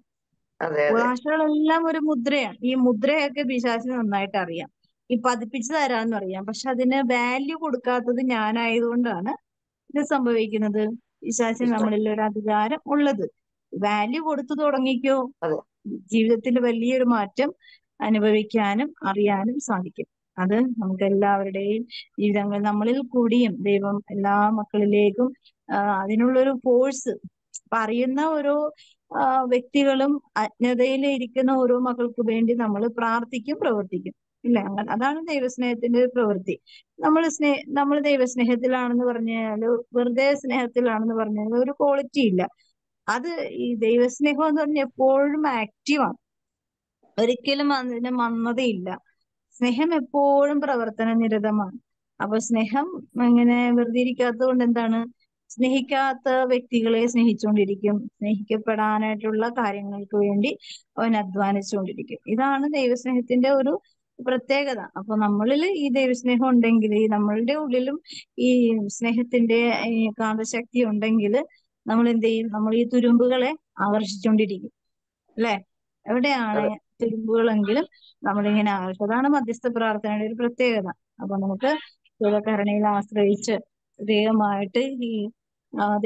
കൂതാശകളെല്ലാം ഒരു മുദ്രയാണ്. ഈ മുദ്രയൊക്കെ പിശാചിന് നന്നായിട്ട് അറിയാം. ഈ പതിപ്പിച്ചു തരാമെന്ന് അറിയാം. പക്ഷെ അതിന് വാല്യൂ കൊടുക്കാത്തത് ഞാനായതുകൊണ്ടാണ് ഇത് സംഭവിക്കുന്നത്. പിശാചിന് നമ്മളിൽ ഒരു അധികാരം ഉള്ളത്. വാല്യൂ കൊടുത്തു തുടങ്ങിക്കോ, ജീവിതത്തിൽ വലിയൊരു മാറ്റം അനുഭവിക്കാനും അറിയാനും സാധിക്കും. അത് നമുക്ക് എല്ലാവരുടെയും ജീവിതങ്ങൾ, നമ്മളിൽ കൂടിയും ദൈവം എല്ലാ മക്കളിലേക്കും അതിനുള്ളൊരു ഫോഴ്സ് പറയുന്ന ഓരോ വ്യക്തികളും അജ്ഞതയിൽ ഇരിക്കുന്ന ഓരോ മക്കൾക്ക് വേണ്ടി നമ്മൾ പ്രാർത്ഥിക്കും, പ്രവർത്തിക്കും. ഇല്ല, അങ്ങനെ അതാണ് ദൈവസ്നേഹത്തിന്റെ ഒരു പ്രവൃത്തി. നമ്മൾ ദൈവസ്നേഹത്തിലാണെന്ന് പറഞ്ഞാല്, വെറുതെ സ്നേഹത്തിലാണെന്ന് പറഞ്ഞാൽ ഒരു ക്വാളിറ്റി ഇല്ല. അത് ഈ ദൈവസ്നേഹം എന്ന് പറഞ്ഞാൽ എപ്പോഴും ആക്റ്റീവാണ്. ഒരിക്കലും അതിന് മന്ദതയില്ല. സ്നേഹം എപ്പോഴും പ്രവർത്തന നിരതമാണ്. അപ്പൊ സ്നേഹം ഇങ്ങനെ വെറുതെ ഇരിക്കാത്തത് കൊണ്ട് എന്താണ്? സ്നേഹിക്കാത്ത വ്യക്തികളെ സ്നേഹിച്ചുകൊണ്ടിരിക്കും. സ്നേഹിക്കപ്പെടാനായിട്ടുള്ള കാര്യങ്ങൾക്ക് വേണ്ടി അവൻ അധ്വാനിച്ചുകൊണ്ടിരിക്കും. ഇതാണ് ദൈവസ്നേഹത്തിന്റെ ഒരു പ്രത്യേകത. അപ്പൊ നമ്മളിൽ ഈ ദൈവസ്നേഹം ഉണ്ടെങ്കിൽ, നമ്മളുടെ ഉള്ളിലും ഈ സ്നേഹത്തിന്റെ ഈ കാന്തശക്തി ഉണ്ടെങ്കിൽ നമ്മൾ എന്ത് ചെയ്യും? നമ്മൾ ഈ തുരുമ്പുകളെ ആകർഷിച്ചുകൊണ്ടിരിക്കും അല്ലെ? എവിടെയാണ് തുരുമ്പുകളെങ്കിലും നമ്മളിങ്ങനെ ആകർഷിക്കും. അതാണ് മധ്യസ്ഥ പ്രാർത്ഥനയുടെ ഒരു പ്രത്യേകത. അപ്പൊ നമുക്ക് ദൈവകരുണയിൽ ആശ്രയിച്ച് ദൈവമായിട്ട് ഈ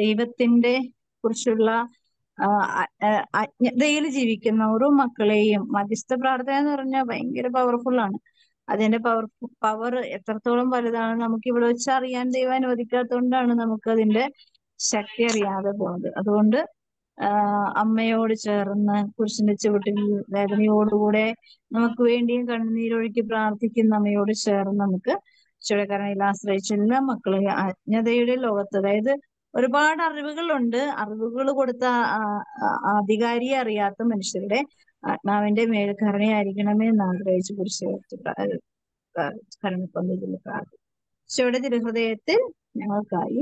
ദൈവത്തിന്റെ കുറിച്ചുള്ള അജ്ഞതയിൽ ജീവിക്കുന്ന ഓരോ മക്കളെയും, മധ്യസ്ഥ പ്രാർത്ഥന എന്ന് പറഞ്ഞാൽ ഭയങ്കര പവർഫുൾ ആണ്. അതിന്റെ പവർ എത്രത്തോളം വലുതാണ് നമുക്ക് ഇവിടെ വെച്ച് അറിയാൻ ദൈവം അനുവദിക്കാത്തതുകൊണ്ടാണ് നമുക്ക് അതിന്റെ ശക്തി അറിയാതെ പോകുന്നത്. അതുകൊണ്ട് അമ്മയോട് ചേർന്ന് കുരിശിന്റെ ചുവട്ടിൽ വേദനയോടുകൂടെ നമുക്ക് വേണ്ടിയും കണ്ണുനീരൊഴുക്കി പ്രാർത്ഥിക്കുന്ന അമ്മയോട് ചേർന്ന് നമുക്ക് ഈശോയുടെ ആശ്രയിച്ച എല്ലാ മക്കളും അജ്ഞതയുടെ ലോകത്ത്, അതായത് ഒരുപാട് അറിവുകളുണ്ട്, അറിവുകൾ കൊടുത്ത അധികാരിയെ അറിയാത്ത മനുഷ്യരുടെ ആത്മാവിന്റെ മേൽ കരുണയായിരിക്കണമേ എന്ന് ആഗ്രഹിച്ച് കുരിശ് കരുണക്കൊന്നതിൽ പ്രാർത്ഥിക്കും. ഈശോയുടെ തിരുഹൃദയത്തിൽ ഞങ്ങൾക്കായി